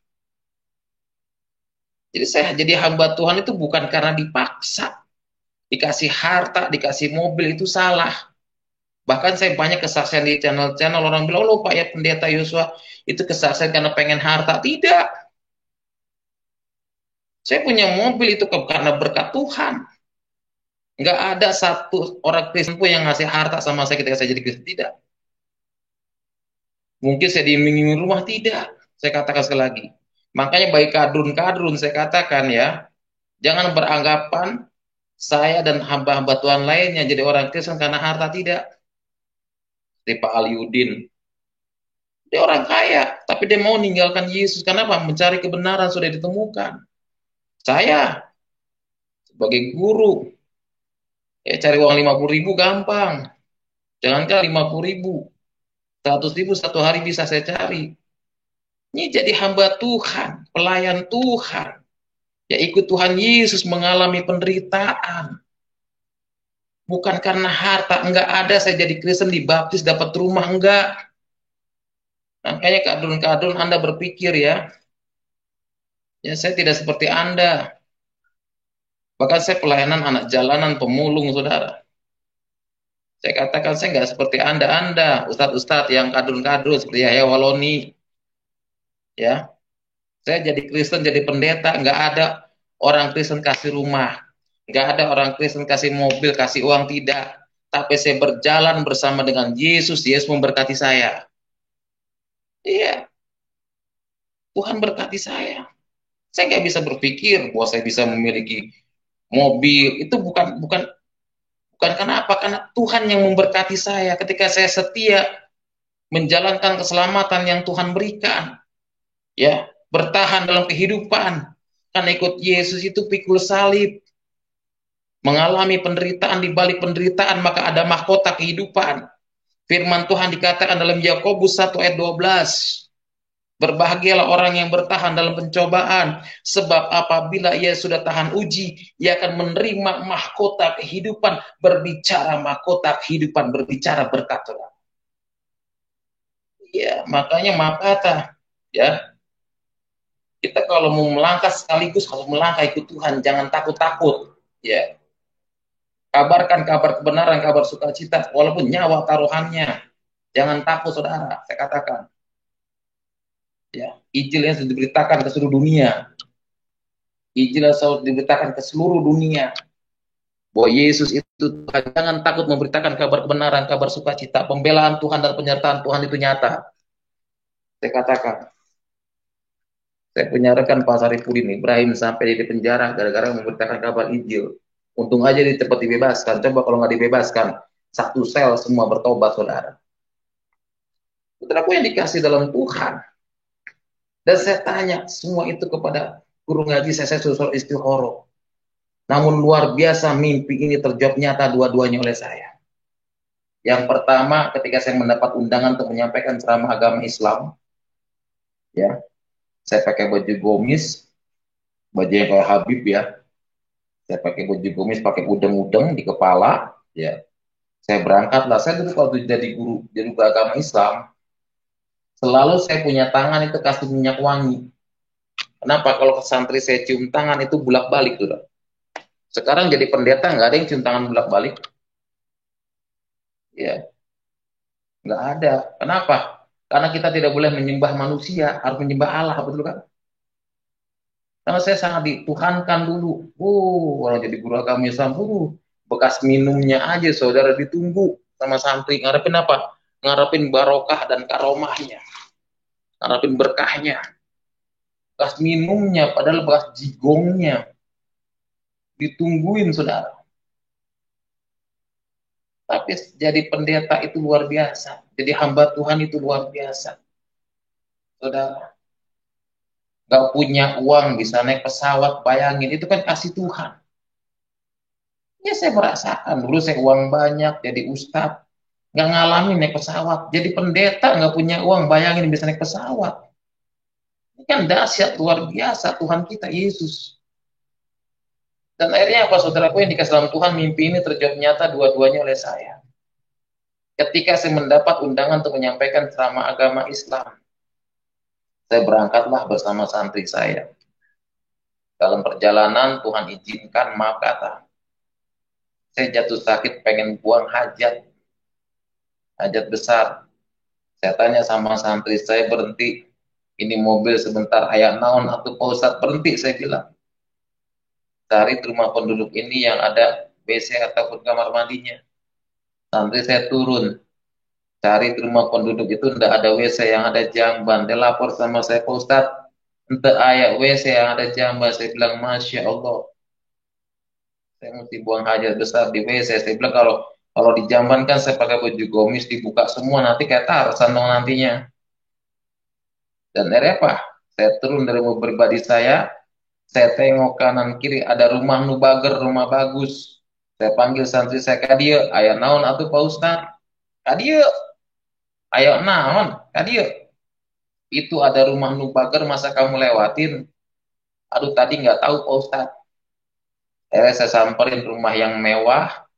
Jadi saya jadi hamba Tuhan itu bukan karena dipaksa. Dikasih harta, dikasih mobil, itu salah. Bahkan saya banyak kesaksian di channel-channel, orang bilang, loh Pak ya pendeta Yosua, itu kesaksian karena pengen harta. Tidak. Saya punya mobil itu karena berkat Tuhan. Nggak ada satu orang Kristen pun yang ngasih harta sama saya ketika saya jadi Kristen. Tidak. Mungkin saya diiming-iming rumah, tidak. Saya katakan sekali lagi. Makanya bagi kadrun-kadrun saya katakan ya, jangan beranggapan saya dan hamba-hamba Tuhan lainnya jadi orang Kristen karena harta, tidak. Seperti Pak Aliudin. Dia orang kaya, tapi dia mau meninggalkan Yesus. Kenapa? Mencari kebenaran sudah ditemukan. Saya sebagai guru, ya cari uang 50.000 gampang. Jangankan 50.000, 100.000 satu hari bisa saya cari. Ini jadi hamba Tuhan, pelayan Tuhan. Ya ikut Tuhan Yesus mengalami penderitaan. Bukan karena harta, enggak ada saya jadi Kristen dibaptis dapat rumah, enggak. Makanya kadun-kadun Anda berpikir ya saya tidak seperti Anda. Bahkan saya pelayanan anak jalanan, pemulung, saudara. Saya katakan saya nggak seperti Anda, ustadz-ustadz yang kadun-kadun seperti Yahya Waloni. Ya, saya jadi Kristen, jadi pendeta, nggak ada orang Kristen kasih rumah, nggak ada orang Kristen kasih mobil, kasih uang, tidak. Tapi saya berjalan bersama dengan Yesus, Yesus memberkati saya. Iya, Tuhan berkati saya. Saya nggak bisa berpikir bahwa saya bisa memiliki mobil. Itu bukan bukan bukan karena apa? Karena Tuhan yang memberkati saya ketika saya setia menjalankan keselamatan yang Tuhan berikan. Ya, bertahan dalam kehidupan. Karena ikut Yesus itu pikul salib, mengalami penderitaan, di balik penderitaan maka ada mahkota kehidupan. Firman Tuhan dikatakan dalam Yakobus 1 ayat 12. Berbahagialah orang yang bertahan dalam pencobaan, sebab apabila ia sudah tahan uji, ia akan menerima mahkota kehidupan. Berbicara mahkota kehidupan, berbicara berkat. Ya, makanya makata, ya, kita kalau mau melangkah sekaligus harus melangkah ikut Tuhan, jangan takut-takut. Ya, kabarkan kabar kebenaran, kabar sukacita, walaupun nyawa taruhannya. Jangan takut, saudara. Saya katakan, ya, Injil yang sudah diberitakan ke seluruh dunia. Injil yang sudah diberitakan ke seluruh dunia. Bahwa Yesus itu, jangan takut memberitakan kabar kebenaran, kabar sukacita, pembelaan Tuhan dan penyertaan Tuhan itu nyata. Saya katakan, saya punya rekan Pak Sarifudin Ibrahim sampai di penjara gara-gara memberitakan kabar Injil. Untung aja di tempat dibebaskan. Coba kalau nggak dibebaskan, satu sel semua bertobat, saudara. Saudaraku yang dikasih dalam Tuhan. Dan saya tanya semua itu kepada guru ngaji saya Susur Istihoro. Namun luar biasa mimpi ini terjawab nyata dua-duanya oleh saya. Yang pertama, ketika saya mendapat undangan untuk menyampaikan ceramah agama Islam, ya, saya pakai baju gomis, baju yang kayak Habib ya. Saya pakai baju gomis, pakai udeng-udeng di kepala, ya. Saya berangkat lah. Saya dulu waktu jadi guru agama Islam, selalu saya punya tangan itu kasih minyak wangi. Kenapa? Kalau ke santri saya cium tangan itu bolak-balik tuh. Sekarang jadi pendeta nggak ada yang cium tangan bolak-balik, ya, nggak ada. Kenapa? Karena kita tidak boleh menyembah manusia, harus menyembah Allah, betul kan? Karena saya sangat dituhankan dulu. Orang jadi guru agama Islam, bekas minumnya aja saudara ditunggu sama santri. Ngarepin apa? Ngarepin barokah dan karomahnya. Ngarepin berkahnya. Bekas minumnya, padahal bekas jigongnya. Ditungguin saudara. Tapi jadi pendeta itu luar biasa. Jadi hamba Tuhan itu luar biasa. Saudara. Gak punya uang, bisa naik pesawat, bayangin. Itu kan kasih Tuhan. Ya saya merasakan. Dulu saya uang banyak, jadi ustadz. Nggak ngalamin naik pesawat. Jadi pendeta nggak punya uang, bayangin bisa naik pesawat. Ini kan dahsyat luar biasa Tuhan kita Yesus. Dan akhirnya apa saudaraku yang dikasih dalam Tuhan, mimpi ini terjawab nyata dua-duanya oleh saya. Ketika saya mendapat undangan untuk menyampaikan ceramah agama Islam, saya berangkatlah bersama santri saya. Dalam perjalanan Tuhan izinkan, maaf kata, saya jatuh sakit pengen buang hajat besar. Saya tanya sama santri saya, berhenti, ini mobil sebentar, ayah naon atau Pak Ustadz, berhenti, saya bilang. Cari di rumah penduduk ini yang ada WC ataupun kamar mandinya. Santri saya turun, cari di rumah penduduk itu tidak ada WC, yang ada jamban. Dia lapor sama saya, Pak Ustadz, entah ayah WC yang ada jamban. Saya bilang, Masya Allah, saya mesti buang hajat besar di WC. Saya bilang, kalau di jamban kan saya pakai baju gomis, dibuka semua, nanti kayak Tarzan dong nantinya. Dan akhirnya apa? Saya turun dari mobil pribadi saya tengok kanan kiri, ada rumah nubager, rumah bagus. Saya panggil santri saya, kadia, ayah naon atuh Pak Ustad? Kadia, ayah naon? Kadia. Itu ada rumah nubager, masa kamu lewatin? Aduh tadi nggak tahu Pak Ustad. Saya samperin rumah yang mewah,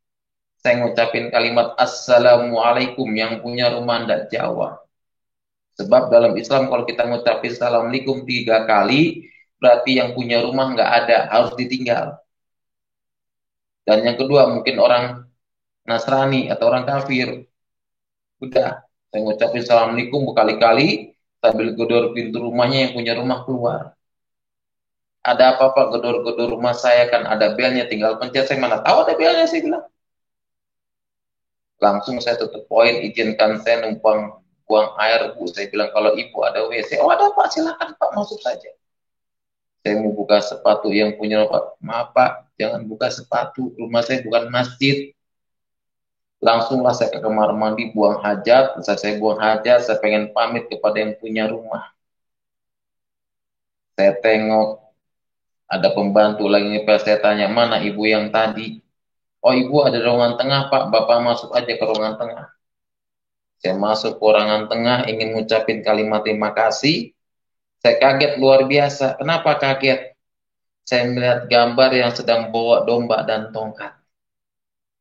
saya ngucapin kalimat Assalamualaikum, yang punya rumah ndak Jawa. Sebab dalam Islam kalau kita ngucapin Assalamualaikum 3 kali, berarti yang punya rumah nggak ada, harus ditinggal. Dan yang kedua, mungkin orang Nasrani atau orang kafir. Udah, saya ngucapin Assalamualaikum berkali-kali, sambil gedor pintu rumahnya, yang punya rumah keluar. Ada apa-apa, gedor-gedor rumah saya, kan ada belnya, tinggal pencet. Saya mana tahu ada belnya, saya bilang. Langsung saya tutup poin, izinkan saya numpang buang air, Bu. Saya bilang, kalau ibu ada WC, oh ada Pak, silakan Pak, masuk saja. Saya mau buka sepatu, yang punya Pak, maaf Pak, jangan buka sepatu, rumah saya bukan masjid. Langsunglah saya ke kamar mandi, buang hajat. Saat saya buang hajat, saya pengen pamit kepada yang punya rumah. Saya tengok, ada pembantu lagi ngepel, saya tanya, mana ibu yang tadi? Oh ibu ada ruangan tengah Pak, Bapak masuk aja ke ruangan tengah. Saya masuk ke ruangan tengah, ingin ngucapin kalimat terima kasih. Saya kaget luar biasa. Kenapa kaget? Saya melihat gambar yang sedang bawa domba dan tongkat.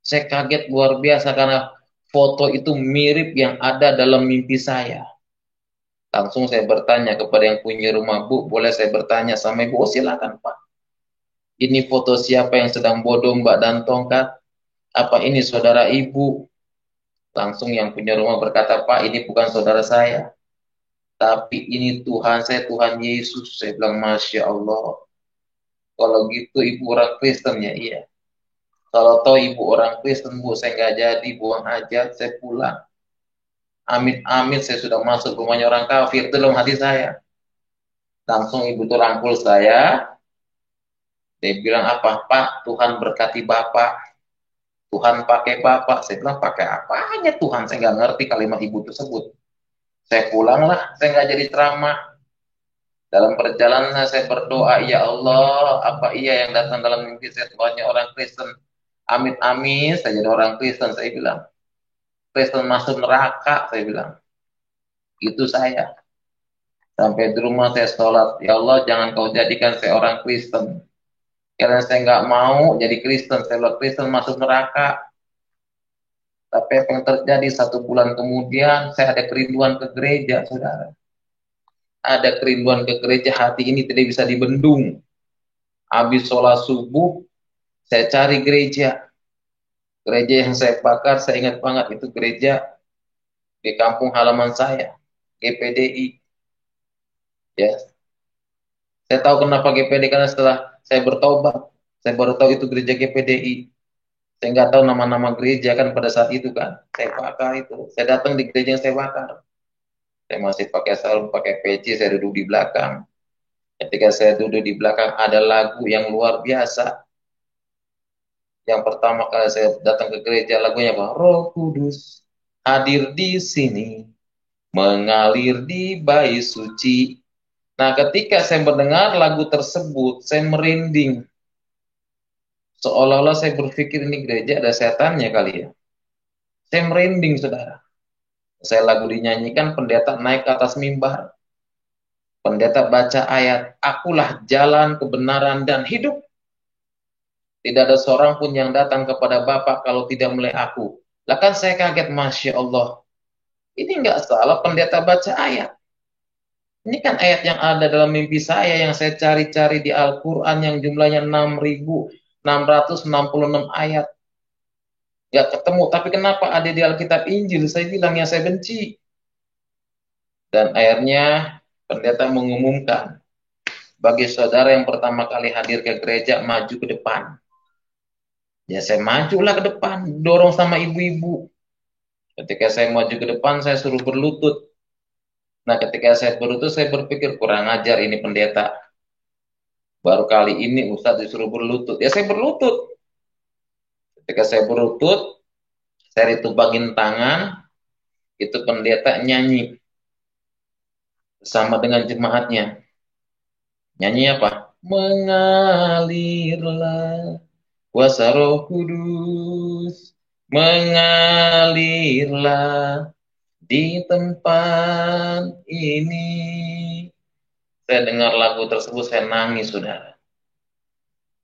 Saya kaget luar biasa karena foto itu mirip yang ada dalam mimpi saya. Langsung saya bertanya kepada yang punya rumah, Bu, boleh saya bertanya sama ibu? Oh silakan Pak. Ini foto siapa yang sedang bawa domba dan tongkat? Apa ini saudara ibu? Langsung yang punya rumah berkata, Pak, ini bukan saudara saya. Tapi ini Tuhan saya, Tuhan Yesus. Saya bilang, Masya Allah. Kalau gitu ibu orang Kristen ya? Iya. Kalau tahu ibu orang Kristen, Bu, saya nggak jadi buang hajat, saya pulang. Amit-amit saya sudah masuk rumahnya orang kafir, itu dalam hati saya. Langsung ibu tuh rangkul saya, dia bilang apa? Pak, Tuhan berkati Bapak. Tuhan pakai Bapak. Saya bilang, pakai apanya Tuhan? Saya nggak ngerti kalimat ibu tersebut. Saya pulang lah, saya nggak jadi ceramah. Dalam perjalanan saya berdoa, ya Allah, apa iya yang datang dalam mimpi saya Tuhannya orang Kristen? Amit-amit, saya jadi orang Kristen, saya bilang. Kristen masuk neraka, saya bilang. Itu saya. Sampai di rumah saya sholat, ya Allah jangan kau jadikan saya orang Kristen. Karena saya nggak mau jadi Kristen, saya bilang Kristen masuk neraka. Tapi apa yang terjadi 1 bulan kemudian, saya ada kerinduan ke gereja, saudara. Ada kerinduan ke gereja, hati ini tidak bisa dibendung. Habis sholat subuh, saya cari gereja. Gereja yang saya bakar, saya ingat banget itu gereja di kampung halaman saya, GPDI. Ya, saya tahu kenapa GPDI, karena setelah saya bertobat, saya baru tahu itu gereja GPDI. Saya nggak tahu nama-nama gereja kan pada saat itu kan. Saya bakar itu. Saya datang di gereja yang saya bakar. Saya masih pakai sarung, pakai peci, saya duduk di belakang. Ketika saya duduk di belakang, ada lagu yang luar biasa. Yang pertama kali saya datang ke gereja, lagunya apa? Roh Kudus hadir di sini, mengalir di bait suci. Nah, ketika saya mendengar lagu tersebut, saya merinding. Seolah-olah saya berpikir ini gereja ada setannya kali ya. Saya merinding, saudara. Saya lagu dinyanyikan, pendeta naik ke atas mimbar. Pendeta baca ayat, akulah jalan, kebenaran, dan hidup. Tidak ada seorang pun yang datang kepada Bapa kalau tidak melalui aku. Lah kan saya kaget, Masya Allah. Ini nggak salah pendeta baca ayat. Ini kan ayat yang ada dalam mimpi saya yang saya cari-cari di Al-Quran yang jumlahnya 6.666 ayat. Nggak ketemu, tapi kenapa ada di Alkitab Injil? Saya bilang yang saya benci. Dan akhirnya pendeta mengumumkan, bagi saudara yang pertama kali hadir ke gereja, maju ke depan. Ya saya majulah ke depan, dorong sama ibu-ibu. Ketika saya maju ke depan, saya suruh berlutut. Nah ketika saya berlutut, saya berpikir kurang ajar ini pendeta. Baru kali ini Ustadz disuruh berlutut. Ya saya berlutut. Ketika saya berlutut, saya ditumpangin tangan, itu pendeta nyanyi bersama dengan jemaatnya. Nyanyi apa? Mengalirlah kuasa Roh Kudus, mengalirlah di tempat ini. Saya dengar lagu tersebut, saya nangis, saudara.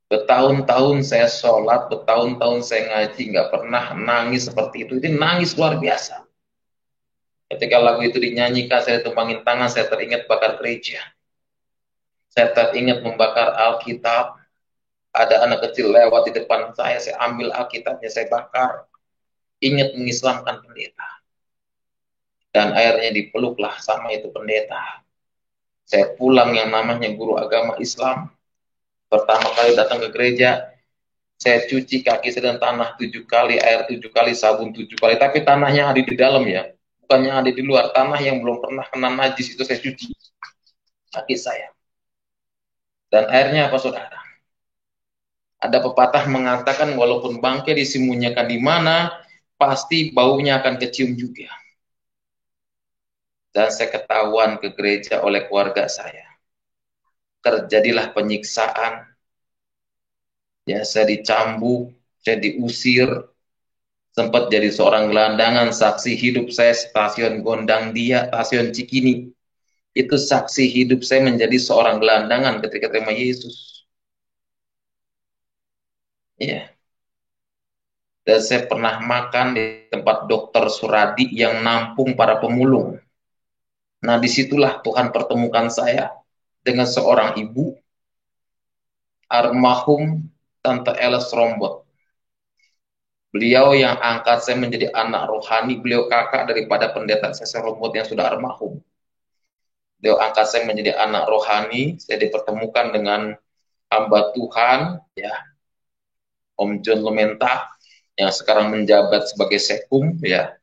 Bertahun-tahun saya sholat, bertahun-tahun saya ngaji, nggak pernah nangis seperti itu. Ini nangis luar biasa. Ketika lagu itu dinyanyikan, saya tumpangin tangan, saya teringat bakar gereja. Saya teringat membakar Alkitab. Ada anak kecil lewat di depan saya ambil Alkitabnya, saya bakar. Ingat mengislamkan pendeta. Dan akhirnya dipeluklah sama itu pendeta. Saya pulang yang namanya guru agama Islam. Pertama kali datang ke gereja, saya cuci kaki saya dengan tanah 7 kali, air 7 kali, sabun 7 kali. Tapi tanahnya ada di dalam ya. Bukannya ada di luar. Tanah yang belum pernah kena najis itu saya cuci kaki saya. Dan akhirnya apa saudara? Ada pepatah mengatakan walaupun bangkai disembunyikan di mana, pasti baunya akan kecium juga. Dan saya ketahuan ke gereja oleh keluarga saya. Terjadilah penyiksaan. Ya, saya dicambuk, saya diusir. Sempat jadi seorang gelandangan, saksi hidup saya stasiun Gondang Dia, stasiun Cikini. Itu saksi hidup saya menjadi seorang gelandangan ketika terima Yesus. Ya. Dan saya pernah makan di tempat dokter Suradi yang nampung para pemulung. Nah, disitulah Tuhan pertemukan saya dengan seorang ibu, almarhum Tante Ella Srombot. Beliau yang angkat saya menjadi anak rohani, beliau kakak daripada pendeta saya Srombot yang sudah almarhum. Beliau angkat saya menjadi anak rohani, saya dipertemukan dengan hamba Tuhan, ya, Om John Lementa, yang sekarang menjabat sebagai sekum, ya.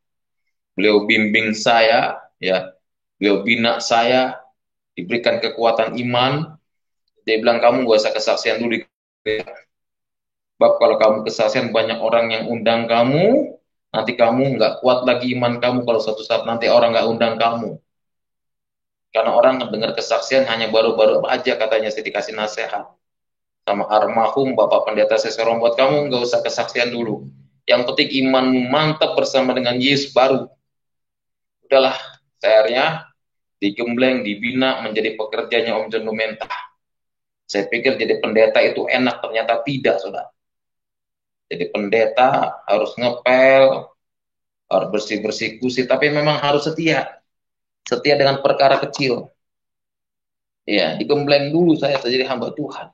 Beliau bimbing saya, ya. Beliau bina saya, diberikan kekuatan iman. Dia bilang, kamu gak usah kesaksian dulu. Sebab kalau kamu kesaksian, banyak orang yang undang kamu, nanti kamu nggak kuat lagi iman kamu kalau suatu saat nanti orang nggak undang kamu. Karena orang dengar kesaksian hanya baru-baru aja katanya saya dikasih nasihat. Sama almarhum Bapak Pendeta Seserombot, kamu nggak usah kesaksian dulu. Yang penting imanmu mantap bersama dengan Yesus baru. Udahlah, saya digembleng, dibina menjadi pekerjanya Om John Lumenta. Saya pikir jadi pendeta itu enak, ternyata tidak, saudara. Jadi pendeta harus ngepel, harus bersih-bersih kursi, tapi memang harus setia. Setia dengan perkara kecil. Ya, digembleng dulu saya jadi hamba Tuhan.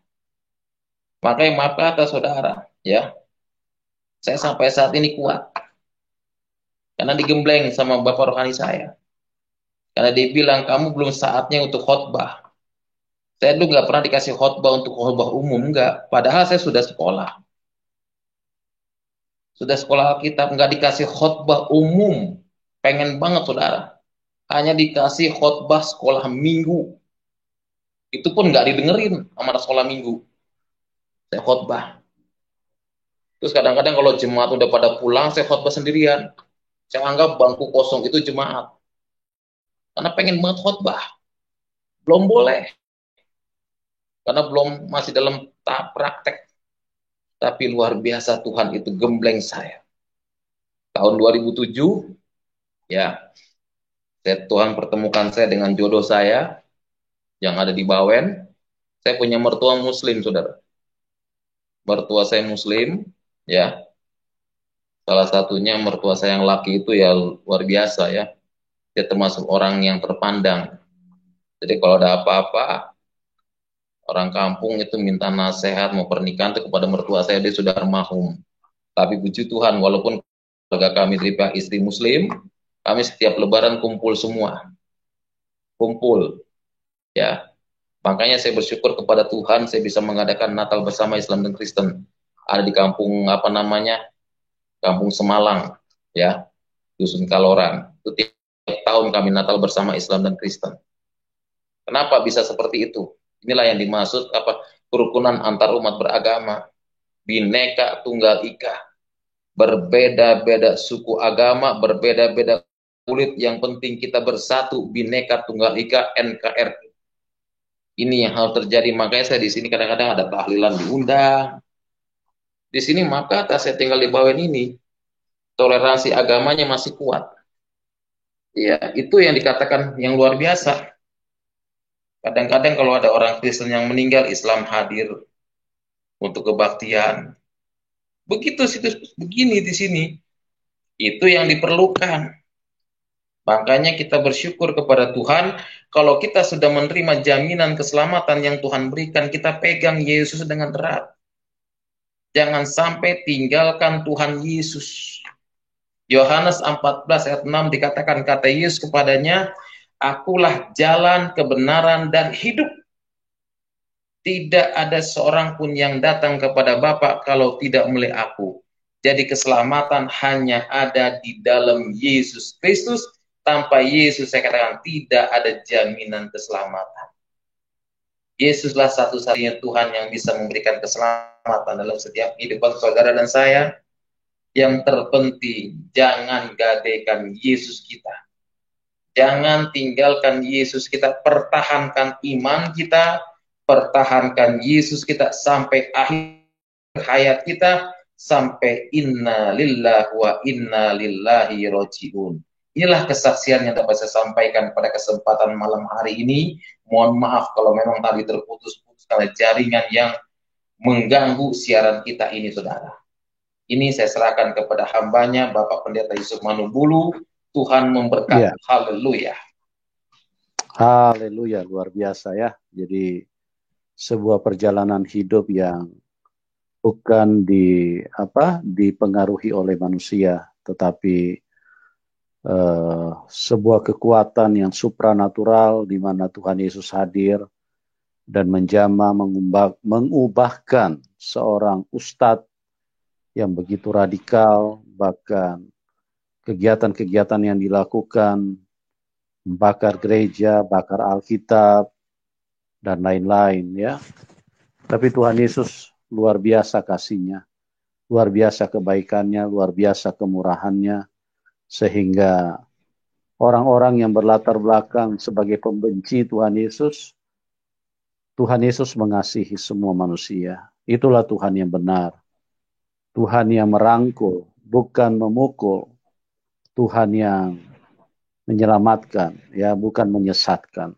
Makanya maaf kata saudara, ya. Saya sampai saat ini kuat. Karena digembleng sama Bapak rohani saya. Karena dia bilang, kamu belum saatnya untuk khotbah. Saya dulu nggak pernah dikasih khotbah untuk khotbah umum, nggak. Padahal saya sudah sekolah. Sudah sekolah Alkitab, nggak dikasih khotbah umum. Pengen banget, saudara. Hanya dikasih khotbah sekolah minggu. Itu pun nggak didengerin sama sekolah minggu. Saya khotbah. Terus kadang-kadang kalau jemaat udah pada pulang, saya khotbah sendirian. Saya anggap bangku kosong itu jemaat. Karena pengen banget khotbah. Belum boleh. Karena belum masih dalam tahap praktek. Tapi luar biasa Tuhan itu gembleng saya. Tahun 2007, ya, Tuhan pertemukan saya dengan jodoh saya yang ada di Bawen. Saya punya mertua Muslim, saudara. Mertua saya Muslim, ya. Salah satunya mertua saya yang laki itu ya luar biasa ya. Dia termasuk orang yang terpandang. Jadi kalau ada apa-apa, orang kampung itu minta nasihat mau pernikahan itu kepada mertua saya, dia sudah almarhum. Tapi puji Tuhan, walaupun keluarga kami dari pihak istri Muslim, kami setiap Lebaran kumpul semua, kumpul, ya. Makanya saya bersyukur kepada Tuhan, saya bisa mengadakan Natal bersama Islam dan Kristen. Ada di kampung apa namanya, kampung Semalang, ya, dusun Kaloran. Itu tiap tahun kami Natal bersama Islam dan Kristen. Kenapa bisa seperti itu? Inilah yang dimaksud apa kerukunan antar umat beragama, bineka tunggal ika, berbeda-beda suku agama, berbeda-beda kulit, yang penting kita bersatu, bineka tunggal ika, NKRI. Ini yang harus terjadi. Makanya saya di sini kadang-kadang ada tahlilan diundang. Di sini maka saya tinggal di Bawen ini, toleransi agamanya masih kuat. Ya, itu yang dikatakan yang luar biasa. Kadang-kadang kalau ada orang Kristen yang meninggal, Islam hadir untuk kebaktian. Begitu situs begini di sini. Itu yang diperlukan. Makanya kita bersyukur kepada Tuhan, kalau kita sudah menerima jaminan keselamatan yang Tuhan berikan, kita pegang Yesus dengan erat. Jangan sampai tinggalkan Tuhan Yesus. Yohanes 14 ayat 6 dikatakan, kata Yesus kepadanya, akulah jalan, kebenaran, dan hidup. Tidak ada seorang pun yang datang kepada Bapa kalau tidak melalui aku. Jadi keselamatan hanya ada di dalam Yesus Kristus. Tanpa Yesus, saya katakan, tidak ada jaminan keselamatan. Yesuslah satu-satunya Tuhan yang bisa memberikan keselamatan dalam setiap kehidupan saudara dan saya. Yang terpenting, jangan gadaikan Yesus kita. Jangan tinggalkan Yesus kita, pertahankan iman kita, pertahankan Yesus kita sampai akhir hayat kita, sampai inna lillahi wa inna lillahi roji'un. Inilah kesaksian yang dapat saya sampaikan pada kesempatan malam hari ini. Mohon maaf kalau memang tadi terputus-putus karena jaringan yang mengganggu siaran kita ini, saudara. Ini saya serahkan kepada hambanya, Bapak Pendeta Yusuf Manubulu. Tuhan memberkati. Haleluya. Haleluya, luar biasa ya. Jadi sebuah perjalanan hidup yang bukan dipengaruhi oleh manusia, tetapi sebuah kekuatan yang supranatural di mana Tuhan Yesus hadir dan menjamah, mengubahkan seorang ustadz yang begitu radikal, bahkan kegiatan-kegiatan yang dilakukan, bakar gereja, bakar Alkitab, dan lain-lain ya. Tapi Tuhan Yesus luar biasa kasih-Nya, luar biasa kebaikannya, luar biasa kemurahannya, sehingga orang-orang yang berlatar belakang sebagai pembenci Tuhan Yesus mengasihi semua manusia. Itulah Tuhan yang benar. Tuhan yang merangkul, bukan memukul. Tuhan yang menyelamatkan, ya, bukan menyesatkan.